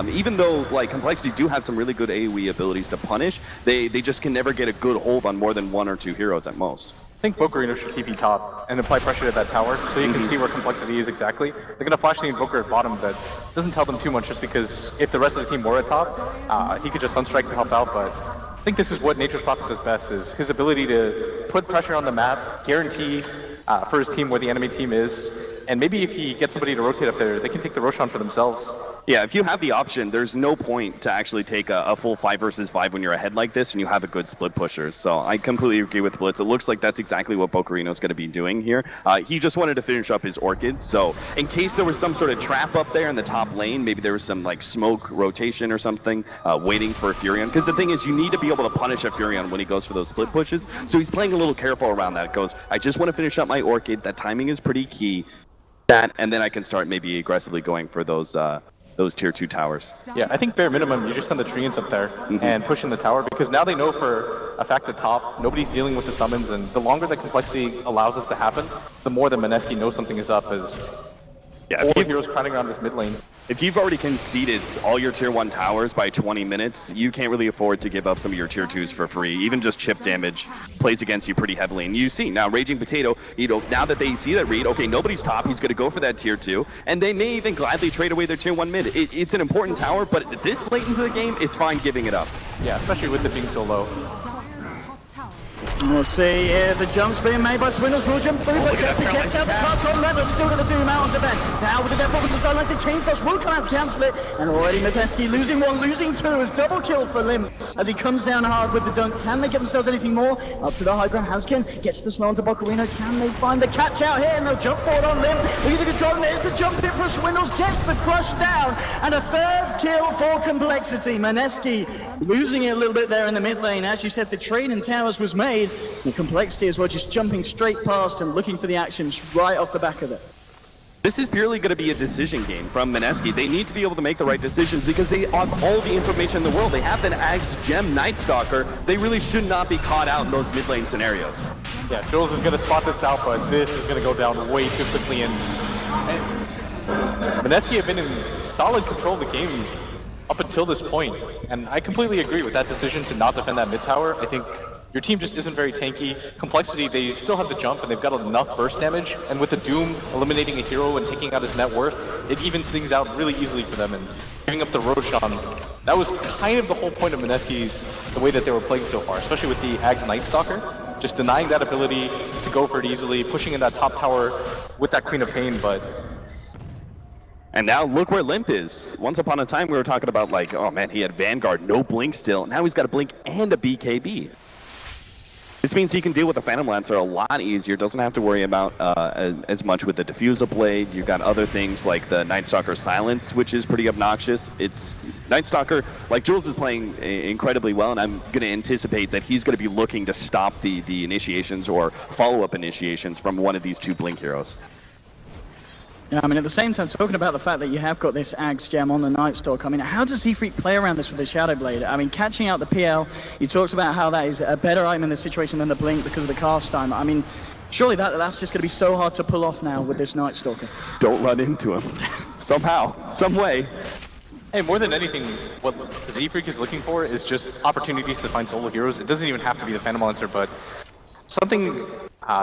Even though like Complexity do have some really good AoE abilities to punish, they just can never get a good hold on more than 1 or 2 heroes at most. I think Bokarino should TP top and apply pressure to that tower so you can see where Complexity is exactly. They're going to flash the Invoker at bottom, but doesn't tell them too much just because if the rest of the team were at top, he could just Sunstrike to help out, but I think this is what Nature's Prophet does best, is his ability to put pressure on the map, guarantee for his team where the enemy team is, and maybe if he gets somebody to rotate up there, they can take the Roshan for themselves. Yeah, if you have the option, there's no point to actually take a full 5 versus 5 when you're ahead like this and you have a good split pusher. So I completely agree with Blitz. It looks like that's exactly what Bocarino's going to be doing here. He just wanted to finish up his Orchid. So in case there was some sort of trap up there in the top lane, maybe there was some like smoke rotation or something waiting for a Furion. Because the thing is, you need to be able to punish a Furion when he goes for those split pushes. So he's playing a little careful around that. It goes, I just want to finish up my Orchid. That timing is pretty key. That, and then I can start maybe aggressively going for those tier 2 towers. Yeah, I think bare minimum, you just send the treants up there and push in the tower, because now they know for a fact at top, nobody's dealing with the summons, and the longer that complexity allows this to happen, the more that Mineski knows something is up, as all the heroes crowding around this mid lane. If you've already conceded all your tier 1 towers by 20 minutes, you can't really afford to give up some of your tier 2s for free. Even just chip damage plays against you pretty heavily. And you see, now Raging Potato, you know, now that they see that read, okay, nobody's top, he's going to go for that tier 2, and they may even gladly trade away their tier 1 mid. It's an important tower, but at this late into the game, it's fine giving it up. Yeah, especially with it being so low. We'll see if the jump's being made by Swindles. Will jump through, but Jesse gets out the castle level. Still got the Doom out on the back. Now with the death over the side, like the chain frost will come out to cancel it. And already Mineski losing 1, losing 2 is double kill for Lim as he comes down hard with the dunk. Can they get themselves anything more? Up to the high ground. Hauskin gets the slow onto Bocarino. Can they find the catch out here? And they'll jump forward on Lim. Look at the control. There's the jump hit for Swindles. Gets the crush down. And a 3rd kill for Complexity. Mineski losing it a little bit there in the mid lane. As you said, the trade in towers was made. And Complexity as well, just jumping straight past and looking for the actions right off the back of it. This is purely going to be a decision game from Mineski. They need to be able to make the right decisions because they have all the information in the world. They have an Axe Gem Night Stalker. They really should not be caught out in those mid lane scenarios. Yeah, Jules is going to spot this out, but this is going to go down way too quickly. And Mineski have been in solid control of the game up until this point. And I completely agree with that decision to not defend that mid tower. I think your team just isn't very tanky. Complexity, they still have the jump and they've got enough burst damage, and with the Doom eliminating a hero and taking out his net worth, it evens things out really easily for them, and giving up the Roshan. That was kind of the whole point of Mineski's, the way that they were playing so far, especially with the Axe Night Stalker, just denying that ability to go for it easily, pushing in that top tower with that Queen of Pain, but... And now look where Limp is. Once upon a time we were talking about like, oh man, he had Vanguard, no Blink still. Now he's got a Blink and a BKB. This means he can deal with the Phantom Lancer a lot easier, doesn't have to worry about as much with the Diffuser Blade. You've got other things like the Night Stalker Silence, which is pretty obnoxious. It's Night Stalker, like Jules is playing incredibly well, and I'm going to anticipate that he's going to be looking to stop the initiations or follow-up initiations from one of these 2 Blink heroes. Yeah, I mean, at the same time, talking about the fact that you have got this Axe Gem on the Night Stalk, I mean, how does Z-Freak play around this with the Shadow Blade? I mean, catching out the PL, he talks about how that is a better item in this situation than the Blink because of the cast time. I mean, surely that's just going to be so hard to pull off now with this Night Stalker. Don't run into him. Somehow, some way. Hey, more than anything, what Z-Freak is looking for is just opportunities to find solo heroes. It doesn't even have to be the Phantom Lancer, but something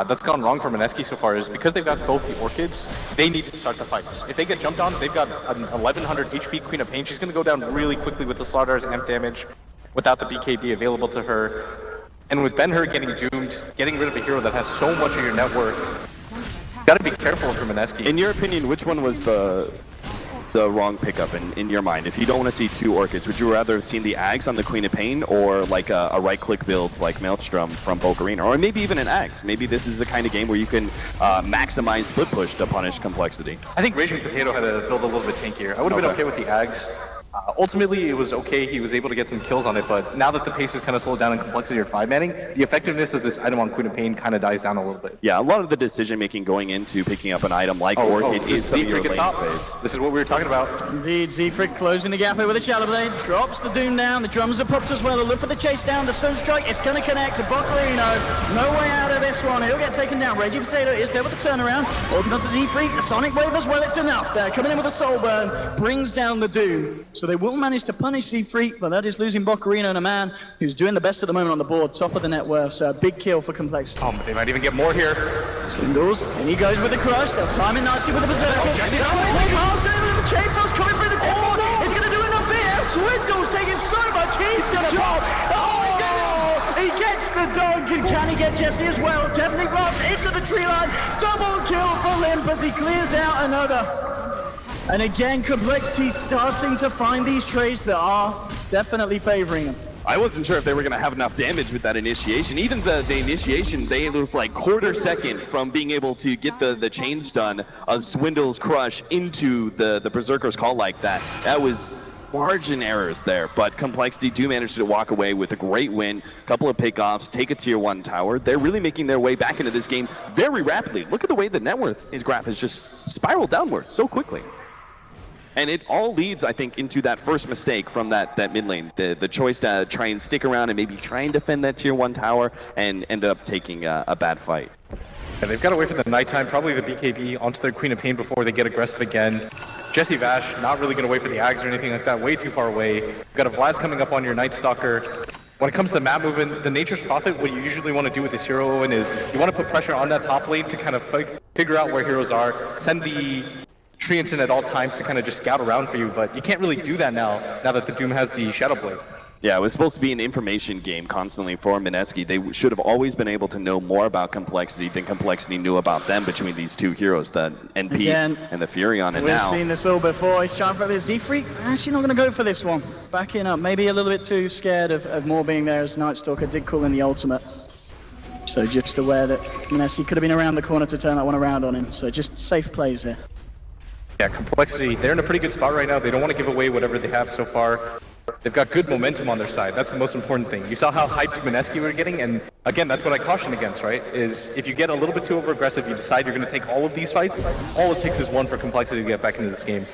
that's gone wrong for Mineski so far is because they've got both the Orchids, they need to start the fights. If they get jumped on, they've got an 1100 HP Queen of Pain. She's going to go down really quickly with the Slaughter's amp damage without the BKB available to her. And with Ben-Hur getting doomed, getting rid of a hero that has so much of your network, you got to be careful for Mineski. In your opinion, which one was the wrong pickup in your mind? If you don't want to see 2 Orchids, would you rather have seen the Axe on the Queen of Pain or like a right-click build like Maelstrom from Bocarino? Or maybe even an Axe. Maybe this is the kind of game where you can maximize split push to punish Complexity. I think Raging Potato had to build a little bit tankier. I would have been okay with the Axe. Ultimately, it was okay. He was able to get some kills on it, but now that the pace is kind of slowed down in Complexity or 5-manning, the effectiveness of this item on Queen of Pain kind of dies down a little bit. Yeah, a lot of the decision-making going into picking up an item like Orchid is some of your lane phase. This is what we were talking about. Indeed, Z-Freak closing the gap here with a Shadow Blade, drops the Doom down, the drums are popped as well, the look for the chase down, the Stone Strike, it's going to connect to Bocarino. No way out of this one, he'll get taken down. Raging Potato is there with the turnaround, walking onto Z-Freak, a Sonic Wave as well, it's enough there. Coming in with a Soul Burn, brings down the Doom. So they will manage to punish Z-Freak, but that is losing Bocarino and a man who's doing the best at the moment on the board, top of the net worth, so a big kill for Complexity. Oh, but they might even get more here. Swindles, and he goes with the crush, they'll time it nicely with the Berserker. The chain frost coming through the board, he's going to do enough here. Swindles taking so much, he's going to pop. Oh, he gets the dunk, and can he get Jesse as well? Definitely runs into the tree line, double kill for Limp as he clears out another. And again, Complexity starting to find these trades that are definitely favoring them. I wasn't sure if they were going to have enough damage with that initiation. Even the initiation, they was like quarter second from being able to get the chain stun of Swindle's Crush into the Berserker's Call like that. That was margin errors there, but Complexity do manage to walk away with a great win, couple of pickoffs, take a tier 1 tower. They're really making their way back into this game very rapidly. Look at the way the net worth, his graph has just spiraled downwards so quickly. And it all leads, I think, into that first mistake from that mid lane. The choice to try and stick around and maybe try and defend that tier 1 tower and end up taking a bad fight. Yeah, they've got to wait for the nighttime, probably the BKB onto their Queen of Pain before they get aggressive again. Jesse Vash not really going to wait for the Ags or anything like that, way too far away. You've got a Vlad's coming up on your Night Stalker. When it comes to map movement, the Nature's Prophet, what you usually want to do with this hero, Owen, is you want to put pressure on that top lane to kind of figure out where heroes are, send the Treants in at all times to kind of just scout around for you, but you can't really do that now that the Doom has the Shadow Blade. Yeah, it was supposed to be an information game constantly for Mineski. They should have always been able to know more about Complexity than Complexity knew about them between these two heroes, the NP Again, and the Furion. And we've now seen this all before. He's trying for the Z-Freak. Actually not going to go for this one. Backing up, maybe a little bit too scared of more being there, as Night Stalker did call in the ultimate. So just aware that Mineski could have been around the corner to turn that one around on him. So just safe plays here. Yeah, Complexity, they're in a pretty good spot right now. They don't want to give away whatever they have so far. They've got good momentum on their side. That's the most important thing. You saw how hyped Mineski were getting, and again, that's what I caution against, right? Is if you get a little bit too over-aggressive, you decide you're going to take all of these fights, all it takes is one for Complexity to get back into this game.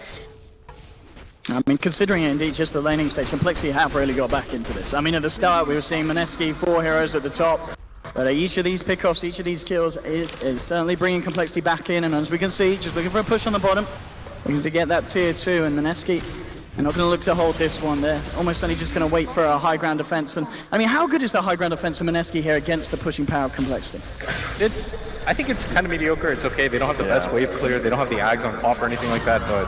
I mean, considering it indeed just the laning stage, Complexity have really got back into this. I mean, at the start, we were seeing Mineski, 4 heroes at the top. But each of these pickoffs, each of these kills is certainly bringing Complexity back in, and as we can see, just looking for a push on the bottom, looking to get that tier 2, and Mineski, they're not going to look to hold this one. They're almost only just going to wait for a high ground defense. And I mean, how good is the high ground defense of Mineski here against the pushing power of Complexity? I think it's kind of mediocre. It's okay. They don't have the best wave clear. They don't have the Ags on top or anything like that, but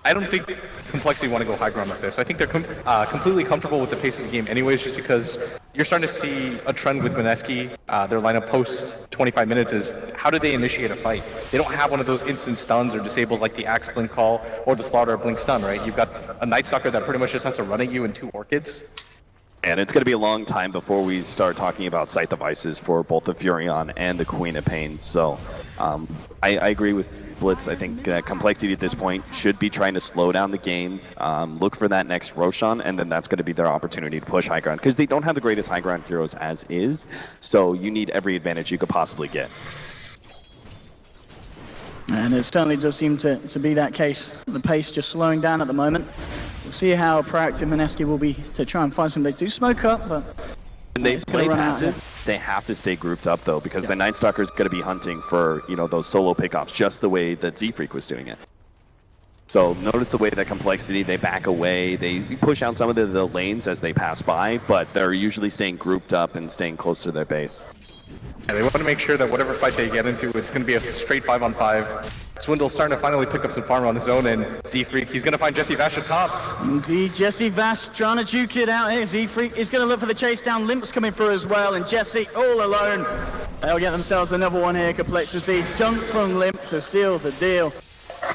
I don't think Complexity want to go high ground with this. I think they're completely comfortable with the pace of the game anyways, just because you're starting to see a trend with Mineski. Their lineup post 25 minutes is, how do they initiate a fight? They don't have one of those instant stuns or disables like the Axe Blink Call or the Slaughter Blink Stun, right? You've got a Night Stalker that pretty much just has to run at you in 2 Orchids. And it's going to be a long time before we start talking about sight devices for both the Furion and the Queen of Pain. So I agree with Blitz. I think Complexity at this point should be trying to slow down the game, look for that next Roshan, and then that's going to be their opportunity to push high ground, because they don't have the greatest high ground heroes as is, so you need every advantage you could possibly get. And it certainly does seem to be that case. The pace just slowing down at the moment. We'll see how proactive Mineski will be to try and find some. They do smoke up, but when they play passive, they have to stay grouped up though, because the Night Stalker's going to be hunting for, you know, those solo pickoffs, just the way that Z-Freak was doing it. So notice the way that Complexity, they back away, they push out some of the lanes as they pass by, but they're usually staying grouped up and staying close to their base. Yeah, they want to make sure that whatever fight they get into, it's going to be a straight 5-on-5. Swindle's starting to finally pick up some farm on his own, and Z-Freak, he's going to find Jesse Vash at top. Indeed, Jesse Vash trying to juke it out here. Z-Freak is going to look for the chase down. Limp's coming through as well, and Jesse all alone. They'll get themselves another one here. Complexity dunk from Limp to seal the deal.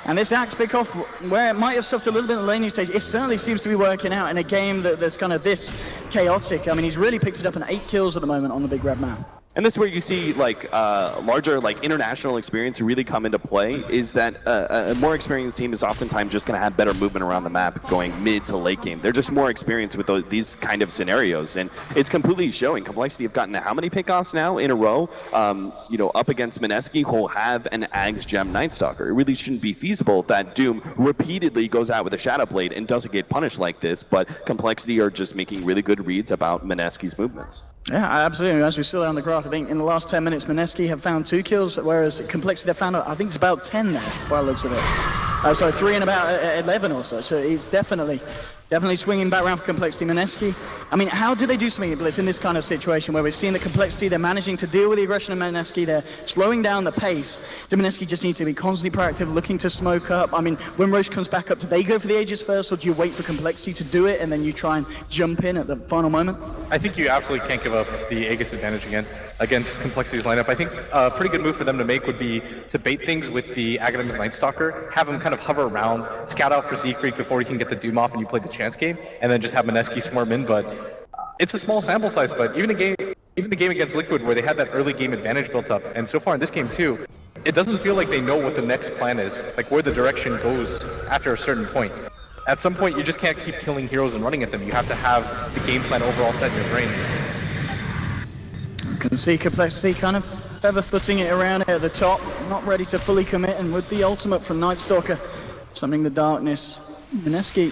And this Axe pickoff, where it might have suffered a little bit in the laning stage, it certainly seems to be working out in a game that's kind of this chaotic. I mean, he's really picked it up in 8 kills at the moment on the big red map. And this is where you see like larger like international experience really come into play, is that a more experienced team is oftentimes just going to have better movement around the map going mid to late game. They're just more experienced with these kind of scenarios, and it's completely showing. Complexity have gotten how many pickoffs now in a row, you know, up against Mineski, who'll have an Ags Gem Night Stalker. It really shouldn't be feasible that Doom repeatedly goes out with a Shadow Blade and doesn't get punished like this, but Complexity are just making really good reads about Mineski's movements. Yeah, absolutely. As we saw there on the graph, I think in the last 10 minutes, Mineski have found 2 kills, whereas Complexity have found, I think it's about 10 there, by the looks of it. Sorry, 3 in about 11 or so. So he's definitely Definitely swinging back around for Complexity. Mineski, I mean, how do they do something, Blitz, in this kind of situation where we're seeing the Complexity, they're managing to deal with the aggression of Mineski, they're slowing down the pace. Do Mineski just need to be constantly proactive, looking to smoke up? I mean, when Roche comes back up, do they go for the Aegis first, or do you wait for Complexity to do it and then you try and jump in at the final moment? I think you absolutely can't give up the Aegis advantage against Complexity's lineup. I think a pretty good move for them to make would be to bait things with the Agadem's Night Stalker, have him kind of hover around, scout out for Z-Freak before he can get the Doom off and you play the chance game, and then just have Mineski swarm in. But it's a small sample size, but even the game against Liquid where they had that early game advantage built up, and so far in this game too, it doesn't feel like they know what the next plan is, like where the direction goes after a certain point. At some point, you just can't keep killing heroes and running at them. You have to have the game plan overall set in your brain. You can see Complexity kind of feather footing it around at the top, not ready to fully commit, and with the ultimate from Night Stalker, summoning the darkness. Mineski,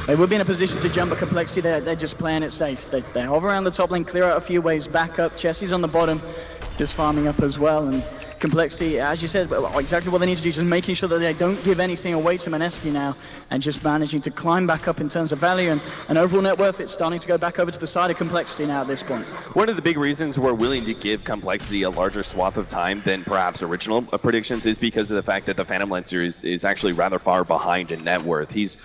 they would be in a position to jump, but Complexity, they're just playing it safe. They hover around the top lane, clear out a few waves, back up. Chessie's on the bottom, just farming up as well. And Complexity, as you said, exactly what they need to do, just making sure that they don't give anything away to Mineski now, and just managing to climb back up in terms of value and overall net worth. It's starting to go back over to the side of Complexity now at this point. One of the big reasons we're willing to give Complexity a larger swath of time than perhaps original predictions is because of the fact that the Phantom Lancer is actually rather far behind in net worth. He's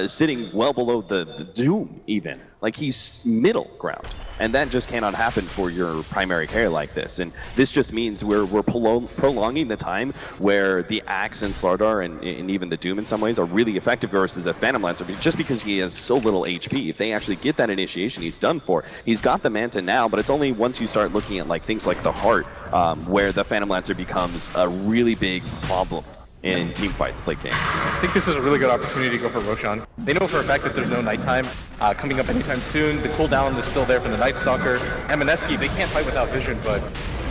sitting well below the Doom even. Like, he's middle ground, and that just cannot happen for your primary carry like this. And this just means we're prolonging the time where the Axe and Slardar and even the Doom in some ways are really effective versus a Phantom Lancer, just because he has so little HP. If they actually get that initiation, he's done for. He's got the Manta now, but it's only once you start looking at like things like the Heart where the Phantom Lancer becomes a really big problem in team fights late game. I think this is a really good opportunity to go for Roshan. They know for a fact that there's no nighttime coming up anytime soon. The cooldown is still there from the Night Stalker. And Mineski, they can't fight without vision, but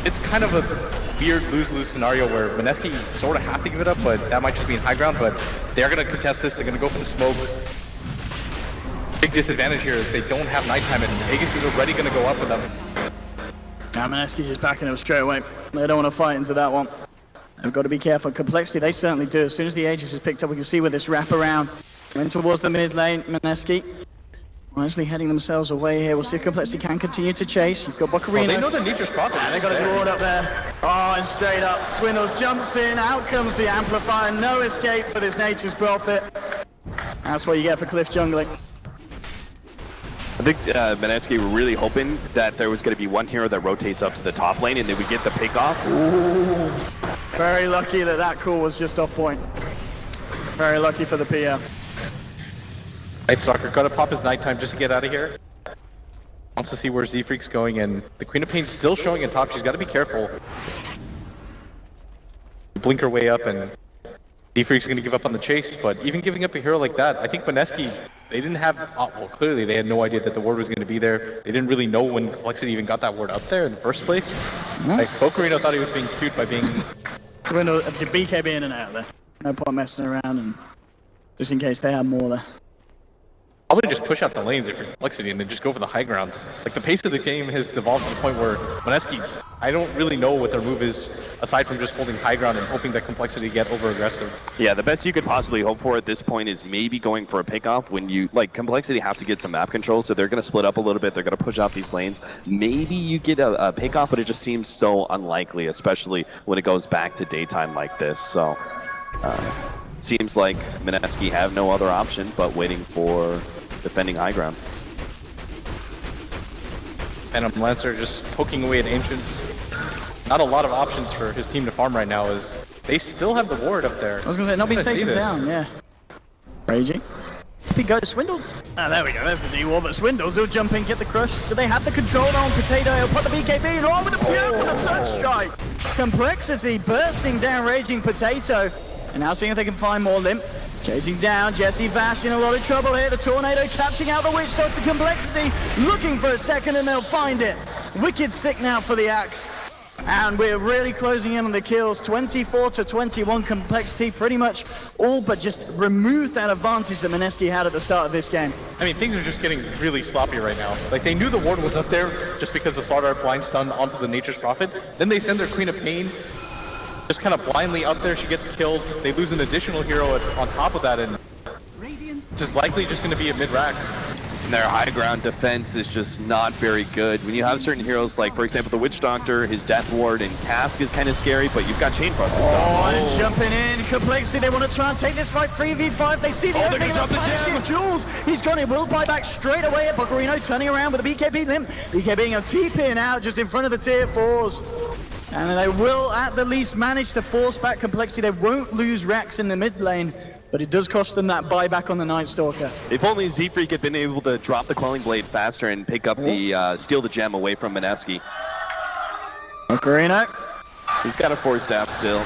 it's kind of a weird lose-lose scenario where Mineski sort of have to give it up, but that might just be in high ground. But they're going to contest this. They're going to go for the smoke. Big disadvantage here is they don't have nighttime, and Aegis is already going to go up with them. Now Mineski's just backing up straight away. They don't want to fight into that one. They've got to be careful. Complexity, they certainly do. As soon as the Aegis is picked up, we can see with this wraparound. Going towards the mid lane, Mineski wisely heading themselves away here. We'll see if Complexity can continue to chase. You've got Bocarino. Well, they know the Nature's Prophet. They got his ward up there. Oh, and straight up. Swindles jumps in. Out comes the Amplifier. No escape for this Nature's Prophet. That's what you get for Cliff jungling. I think Mineski were really hoping that there was going to be one hero that rotates up to the top lane and then we get the pick off. Ooh. Very lucky that that call was just off point. Very lucky for the PL. Night Stalker gotta pop his nighttime just to get out of here. Wants to see where Z-Freak's going, and the Queen of Pain's still showing in top. She's got to be careful. Blink her way up, and Z-Freak's going to give up on the chase, but even giving up a hero like that, I think Mineski, they didn't have, well, clearly they had no idea that the ward was going to be there. They didn't really know when Complexity even got that ward up there in the first place. Like, Bocarino thought he was being cute by being... So window of the BKB in and out there. No point messing around, and just in case they have more there. Probably just push out the lanes if you're Complexity and then just go for the high ground. Like, the pace of the game has devolved to the point where Mineski, I don't really know what their move is aside from just holding high ground and hoping that Complexity get over aggressive. Yeah, the best you could possibly hope for at this point is maybe going for a pickoff when you, like, Complexity have to get some map control, so they're going to split up a little bit, they're going to push out these lanes. Maybe you get a pickoff, but it just seems so unlikely, especially when it goes back to daytime like this, so... seems like Mineski have no other option but waiting for defending high ground. Phantom Lancer just poking away at Ancients. Not a lot of options for his team to farm right now, as they still have the ward up there. I was going to say, not being taken down, yeah. Raging. If he goes Swindle. Ah, there we go, there's the D-Wall, but Swindles, he'll jump in, get the crush. Do they have the control on Potato? He'll put the BKB in, with the Pure for the Surge Strike. Complexity bursting down Raging Potato. And now seeing if they can find more limp. Chasing down, Jesse Vash in a lot of trouble here. The Tornado catching out the Witch Doctor. Complexity looking for a second and they'll find it. Wicked sick now for the Axe. And we're really closing in on the kills. 24 to 21. Complexity pretty much all but just removed that advantage that Mineski had at the start of this game. I mean, things are just getting really sloppy right now. Like, they knew the ward was up there just because the Slardar blind stunned onto the Nature's Prophet. Then they send their Queen of Pain just kind of blindly up there. She gets killed. They lose an additional hero on top of that, and This is likely just going to be a mid-racks. And their high ground defense is just not very good. When you have certain heroes like, for example, the Witch Doctor, his Death Ward, and Cask is kind of scary, but you've got Chainbusters. And jumping in, Complexity, they want to try and take this fight 3v5. They see the opening of the gem. Jules, he's gone, he will buy back straight away at Buccarino, turning around with a BKB limp. BKB being a TP out just in front of the tier 4s. And they will at the least manage to force back Complexity. They won't lose Rex in the mid lane. But it does cost them that buyback on the Night Stalker. If only Z-Freak had been able to drop the Quelling Blade faster and pick up the, steal the gem away from Mineski. Ocarina. He's got a 4-staff still.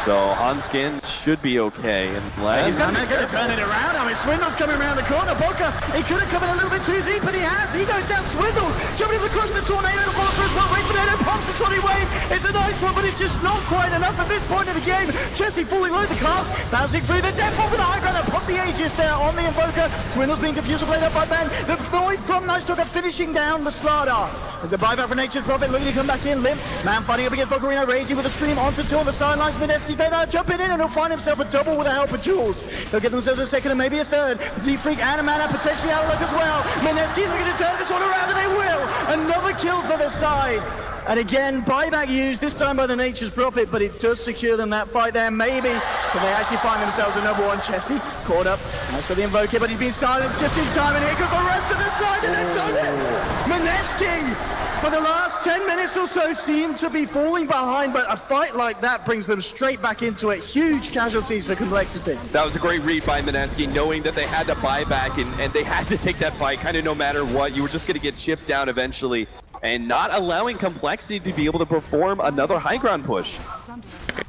So Hanskin should be okay. And He's going to turn it around. I mean, Swindle's coming around the corner. Boca, he could have come in a little bit too deep, but he has. He goes down. Swindle jumping across the tornado. The Phosphorus will wait for that. Pumps the Sonic Wave. It's a nice one, but it's just not quite enough at this point of the game. Jesse falling low the cast, bouncing through the depth over the high ground. They pop the Aegis there on the Invoker. Swindle's being confused, played up by Ben. The Void from Night Stalker finishing down the Slardar. There's a buyback for Nature's Prophet looking to come back in. Limp, man fighting up against Bocarino, raging with a stream onto two on the sidelines. Mineski jumping in, and he'll find himself a double with the help of Jules. They'll get themselves a second and maybe a third. Z-Freak and a mana potentially out of luck as well. Mineski's looking to turn this one around, and they will. Another kill for the side. And again, buyback used, this time by the Nature's Prophet, but it does secure them that fight there. Maybe can they actually find themselves another one? Chessie caught up. That's for the Invoker, but he's been silenced just in time, and here comes the rest of the side, and they've done it! Mineski, for the last 10 minutes or so, seem to be falling behind, but a fight like that brings them straight back into it. Huge casualties for Complexity. that was a great read by Mineski, knowing that they had to buy back and they had to take that fight kind of no matter what. You were just going to get chipped down eventually, and not allowing Complexity to be able to perform another high ground push.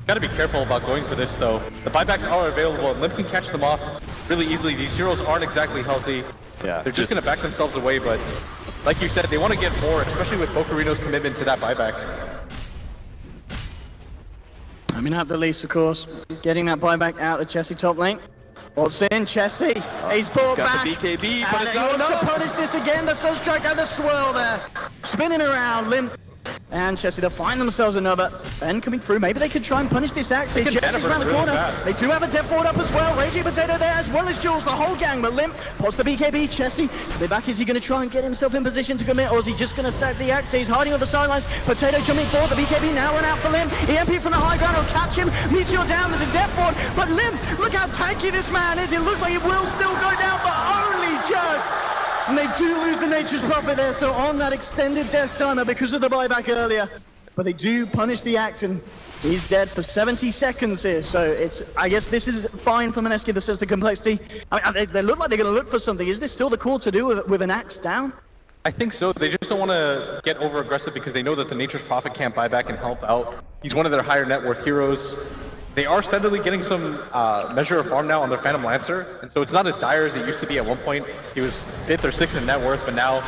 Got to be careful about going for this, though. The buybacks are available, and Limp can catch them off really easily. These heroes aren't exactly healthy. Yeah, They're just going to back themselves away, but like you said, they want to get more, especially with Bocarino's commitment to that buyback. I mean, at the least, of course, getting that buyback out of Chessie top lane. What's in? Chessie, he's brought back. Got the BKB, but and it's he not wants to enough. punish this again. The Sunstrike and the swirl there. Spinning around, Limp. And Chessie, they'll find themselves another. Ben coming through. Maybe they could try and punish this axe. Jessie's around the corner. They do have a Death Ward up as well. Raging Potato there as well as Jules, the whole gang. But Limp pots the BKB. Chessie, they back. Is he going to try and get himself in position to commit, or is he just going to sack the axe? He's hiding on the sidelines. Potato jumping forward. The BKB now run out for Limp. EMP from the high ground will catch him. Meteor down. There's a Death Ward. But Limp, look how tanky this man is. It looks like he will still go down, but only just. And they do lose the Nature's Prophet there, so on that extended death timer because of the buyback earlier. But they do punish the axe, and he's dead for 70 seconds here. So it's, I guess this is fine for Mineski that says the Complexity. I mean, they look like they're going to look for something. Is this still the call to do with an axe down? I think so. They just don't want to get over aggressive because they know that the Nature's Prophet can't buy back and help out. He's one of their higher net worth heroes. They are steadily getting some measure of farm now on their Phantom Lancer, and so it's not as dire as it used to be at one point. He was 5th or 6th in net worth, but now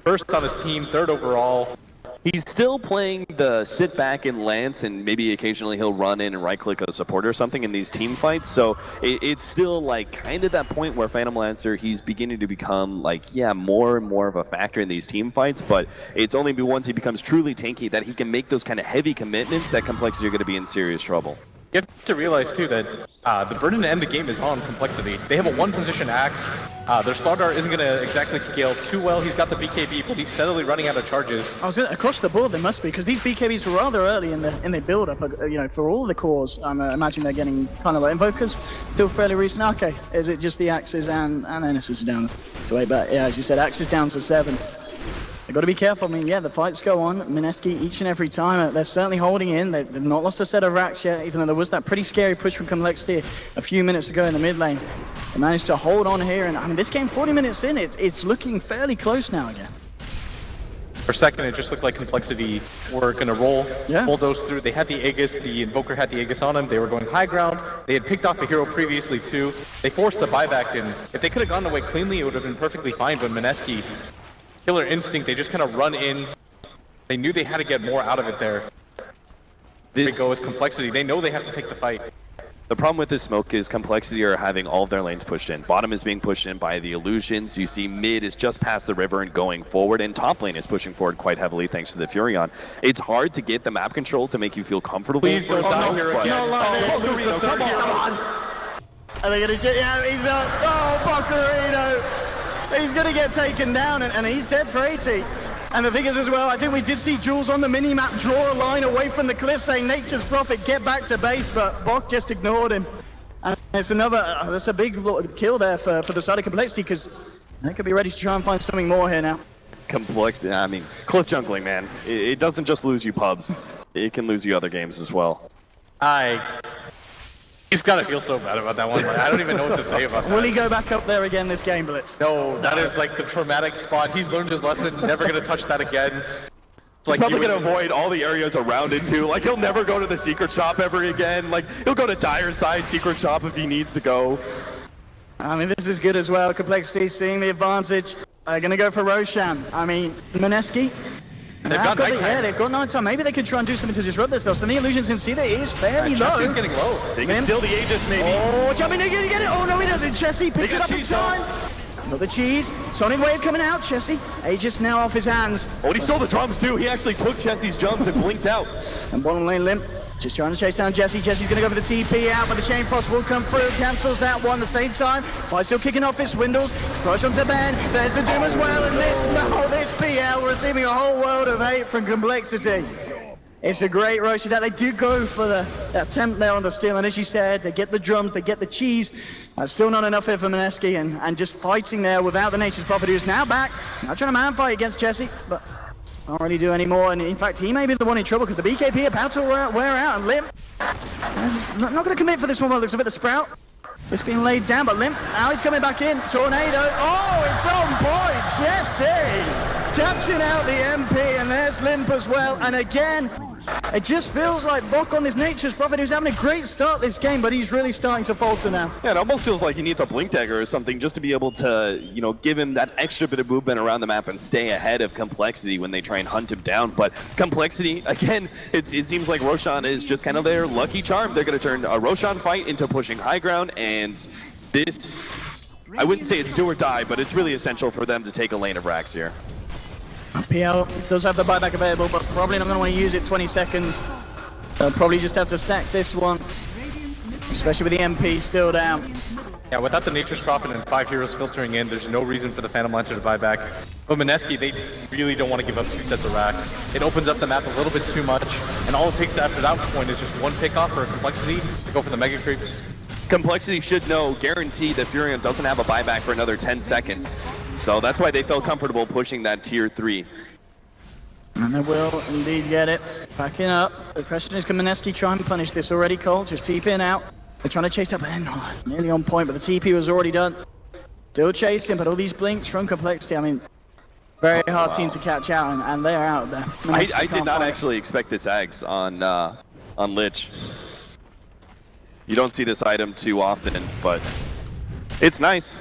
1st on his team, 3rd overall. He's still playing the sit back and lance, and maybe occasionally he'll run in and right click a support or something in these team fights. So it's still like kind of that point where Phantom Lancer, he's beginning to become like, yeah, more and more of a factor in these team fights. But it's only once he becomes truly tanky that he can make those kind of heavy commitments that Complexity are going to be in serious trouble. You have to realize too that the burden to end the game is on Complexity. They have a 1-position axe. Their Slardar isn't going to exactly scale too well. He's got the BKB, but he's steadily running out of charges. Across the board, they must be, because these BKBs were rather early in the build-up. You know, for all the cores, I imagine they're getting kind of like Invokers. Still fairly recent. Okay, is it just the axes and Ennis is down to 8? But yeah, as you said, axes down to 7. They've got to be careful. I mean, yeah, the fights go on. Mineski each and every time. They're certainly holding in. They've not lost a set of racks yet, even though there was that pretty scary push from Complexity a few minutes ago in the mid lane. They managed to hold on here, and I mean, this game 40 minutes in, it's looking fairly close now again. For a second, it just looked like Complexity were going to roll, pull those through. They had the Aegis, the Invoker had the Aegis on him. They were going high ground. They had picked off a hero previously too. They forced the buyback, and if they could have gone away cleanly, it would have been perfectly fine, but Mineski, killer instinct, they just kind of run in. They knew they had to get more out of it there. They go as Complexity. They know they have to take the fight. The problem with this smoke is Complexity are having all of their lanes pushed in. Bottom is being pushed in by the Illusions. You see mid is just past the river and going forward, and top lane is pushing forward quite heavily thanks to the Furion. It's hard to get the map control to make you feel comfortable. Please don't die here again. Are they gonna? Yeah, he's not. Oh, Bocarino! He's gonna get taken down, and he's dead for 80. And the thing is as well, I think we did see Jules on the mini-map draw a line away from the cliff saying Nature's Prophet, get back to base, but Bok just ignored him. And it's another, that's a big kill there for the side of Complexity, because they could be ready to try and find something more here now. Complexity, I mean, cliff jungling, man. It doesn't just lose you pubs. It can lose you other games as well. He's gotta feel so bad about that one. Like, I don't even know what to say about that. Will he go back up there again this game, Blitz? No, that is like the traumatic spot. He's learned his lesson, never gonna touch that again. It's like he's probably gonna avoid all the areas around it too. Like, he'll never go to the secret shop ever again. Like, he'll go to Dire's side secret shop if he needs to go. I mean, this is good as well. Complexity seeing the advantage. They're gonna go for Roshan. I mean, Mineski. They've got nighttime. Yeah, they've got nighttime. Maybe they could try and do something to disrupt this though. So the illusions in Cedar is fairly low. Chessie's getting low. They can steal the Aegis maybe. Oh, jumping in, get it. Oh no, he doesn't. Chessie picks it up in time. Another cheese. Sonic Wave coming out. Chessie. Aegis now off his hands. Oh, and he stole the drums too. He actually took Chessie's jumps and blinked out. And bottom lane Limp. Just trying to chase down Jesse. Jesse's going to go for the TP out, but the Chain Frost will come through. Cancels that one at the same time. By still kicking off his windows. Crush onto Ben. There's the Doom as well. And this PL receiving a whole world of hate from Complexity. It's a great rush. That they do go for that attempt there on the steal. And as you said, they get the drums, they get the cheese. Still not enough here for Mineski. And just fighting there without the Nature's Prophet, who's now back. Now trying to man fight against Jesse. But can't really do any more, and in fact he may be the one in trouble because the BKB about to wear out, and Limp not going to commit for this one. Well, looks a bit of Sprout. It's being laid down, but Limp, now he's coming back in. Tornado, oh, it's on point. Jesse catching out the MP, and there's Limp as well. And again, it just feels like Bok on this Nature's Prophet, who's having a great start this game, but he's really starting to falter now. Yeah, it almost feels like he needs a blink dagger or something just to be able to, you know, give him that extra bit of movement around the map and stay ahead of Complexity when they try and hunt him down. But Complexity, again, it seems like Roshan is just kind of their lucky charm. They're going to turn a Roshan fight into pushing high ground, and this, I wouldn't say it's do or die, but it's really essential for them to take a lane of Rax here. PL does have the buyback available, but probably not going to want to use it 20 seconds. They'll probably just have to sack this one, especially with the MP still down. Yeah, without the Nature's Prophet and 5 heroes filtering in, there's no reason for the Phantom Lancer to buy back. But Mineski, they really don't want to give up 2 sets of racks. It opens up the map a little bit too much, and all it takes after that point is just one pickoff for a Complexity to go for the Mega Creeps. Complexity should know, guaranteed, that Furion doesn't have a buyback for another 10 seconds. So that's why they felt comfortable pushing that tier 3. And they will indeed get it. Backing up. The question is, can Mineski try and punish this already, Cole? Just TPing out. They're trying to chase up, and nearly on point, but the TP was already done. Still chasing, but all these blinks from Complexity, I mean, very hard team to catch out, and they're out there. I did not actually expect this Ags on Lich. You don't see this item too often, but it's nice.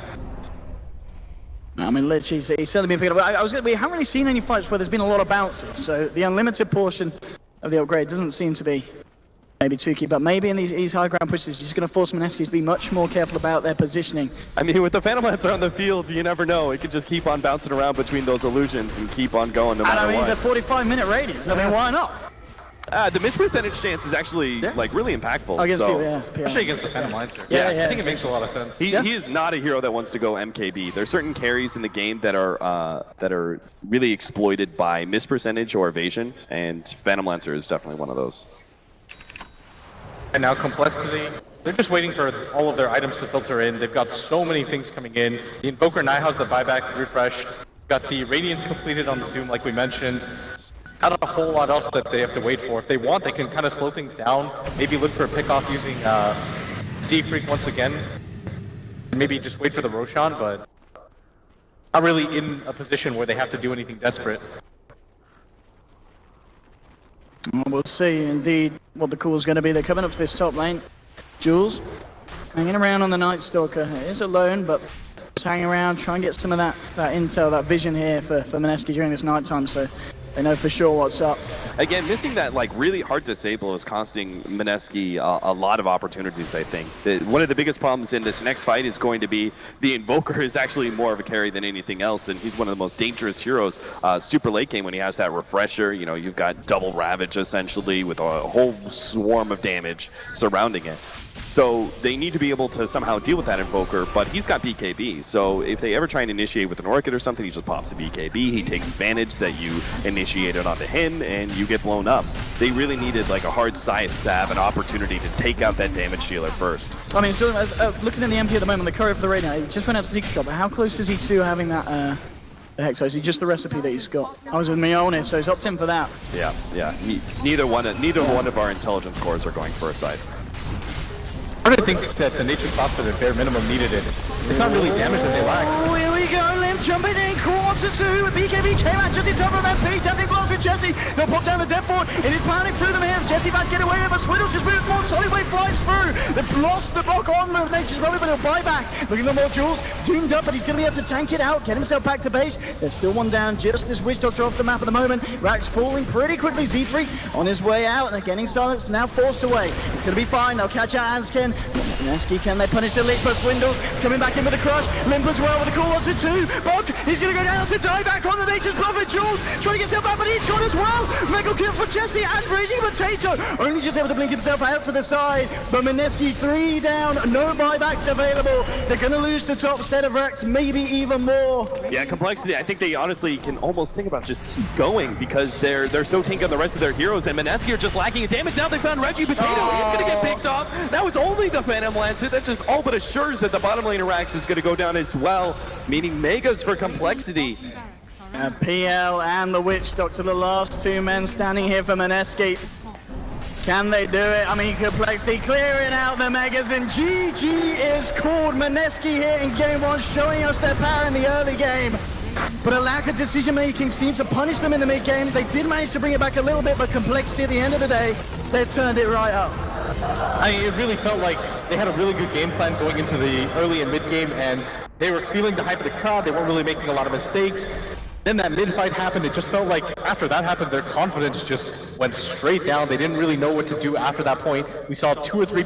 I mean, Lich, he's certainly been picking up. We haven't really seen any fights where there's been a lot of bounces, so the unlimited portion of the upgrade doesn't seem to be maybe too key, but maybe in these high ground pushes, he's going to force Mineski to be much more careful about their positioning. I mean, with the Phantom Lancer on the field, you never know. It could just keep on bouncing around between those illusions and keep on going no matter what. And I mean, the 45-minute radius, I mean, why not? The miss percentage stance is actually like really impactful. Especially against the Phantom Lancer. I think it makes a lot of sense. He is not a hero that wants to go MKB. There's certain carries in the game that are really exploited by miss percentage or evasion, and Phantom Lancer is definitely one of those. And now Complexity, they're just waiting for all of their items to filter in. They've got so many things coming in. The Invoker now has the buyback refresh. Got the Radiance completed on the Doom, like we mentioned. Not a whole lot else that they have to wait for. If they want, they can kind of slow things down. Maybe look for a pickoff using Z-Freak once again. Maybe just wait for the Roshan, but not really in a position where they have to do anything desperate. We'll see indeed what the call is going to be. They're coming up to this top lane. Jules hanging around on the Night Stalker. He is alone, but just hanging around, try and get some of that intel, that vision here for Mineski during this night time, so they know for sure what's up. Again, missing that like really hard disable is costing Mineski a lot of opportunities, I think. One of the biggest problems in this next fight is going to be the Invoker is actually more of a carry than anything else, and he's one of the most dangerous heroes super late game when he has that refresher. You know, you've got double Ravage essentially with a whole swarm of damage surrounding it. So they need to be able to somehow deal with that Invoker, but he's got BKB, so if they ever try and initiate with an Orchid or something, he just pops the BKB, he takes advantage that you initiated onto him, and you get blown up. They really needed like a hard scythe to have an opportunity to take out that damage dealer first. I mean, so, looking in the MP at the moment, the courier for the Radiant, he just went out to Sneak Shot, but how close is he to having that the Hex? Is he just the recipe that he's got? I was with Mione, so he's opting in for that. Yeah. Neither one of our intelligence cores are going for a scythe. I don't think that the nature thought that at bare minimum needed it. It's not really damage that they lack. Oh, here we go, Limp jumping in, quarter two, BKB came out just in time for MP, definitely blows with Jesse. They'll pop down the death board, it is pounding through them here. Jesse about to get away with it, but Swiddles just moves forward, Solid Wave flies through. They've lost the block on the Nature's Probably, but he'll buy back. Looking for more jewels, doomed up, but he's going to be able to tank it out, get himself back to base. There's still one down, just this Witch Doctor off the map at the moment. Rax falling pretty quickly, Z3 on his way out, and getting silenced, now forced away. It's going to be fine, they'll catch out Anskin. Mineski, can they punish the late plus Windows? Coming back in with a crush. Limp as well with a call on to 2. Bog, he's going to go down to die back on the Nature's Prophet. Jules trying to get himself back, but he's got as well. Mega kill for Jesse and Raging Potato. Only just able to blink himself out to the side. But Mineski 3 down, no buybacks available. They're going to lose the top set of Rex, maybe even more. Yeah, Complexity, I think they honestly can almost think about just keep going because they're so tanky on the rest of their heroes, and Mineski are just lacking in damage. Now they found Reggie Potato. He's going to get picked off. Now it's only the Phantom Lancer. That just all but assures that the bottom laner Rax is going to go down as well, meaning Megas for Complexity. PL and the Witch Doctor, the last 2 men standing here for Mineski. Can they do it? I mean, Complexity clearing out the Megas, and GG is called. Mineski here in game 1, showing us their power in the early game. But a lack of decision making seems to punish them in the mid game. They did manage to bring it back a little bit, but Complexity at the end of the day, they turned it right up. I mean, it really felt like they had a really good game plan going into the early and mid game, and they were feeling the hype of the crowd. They weren't really making a lot of mistakes. Then that mid fight happened. It just felt like after that happened, their confidence just went straight down. They didn't really know what to do after that point. We saw 2 or 3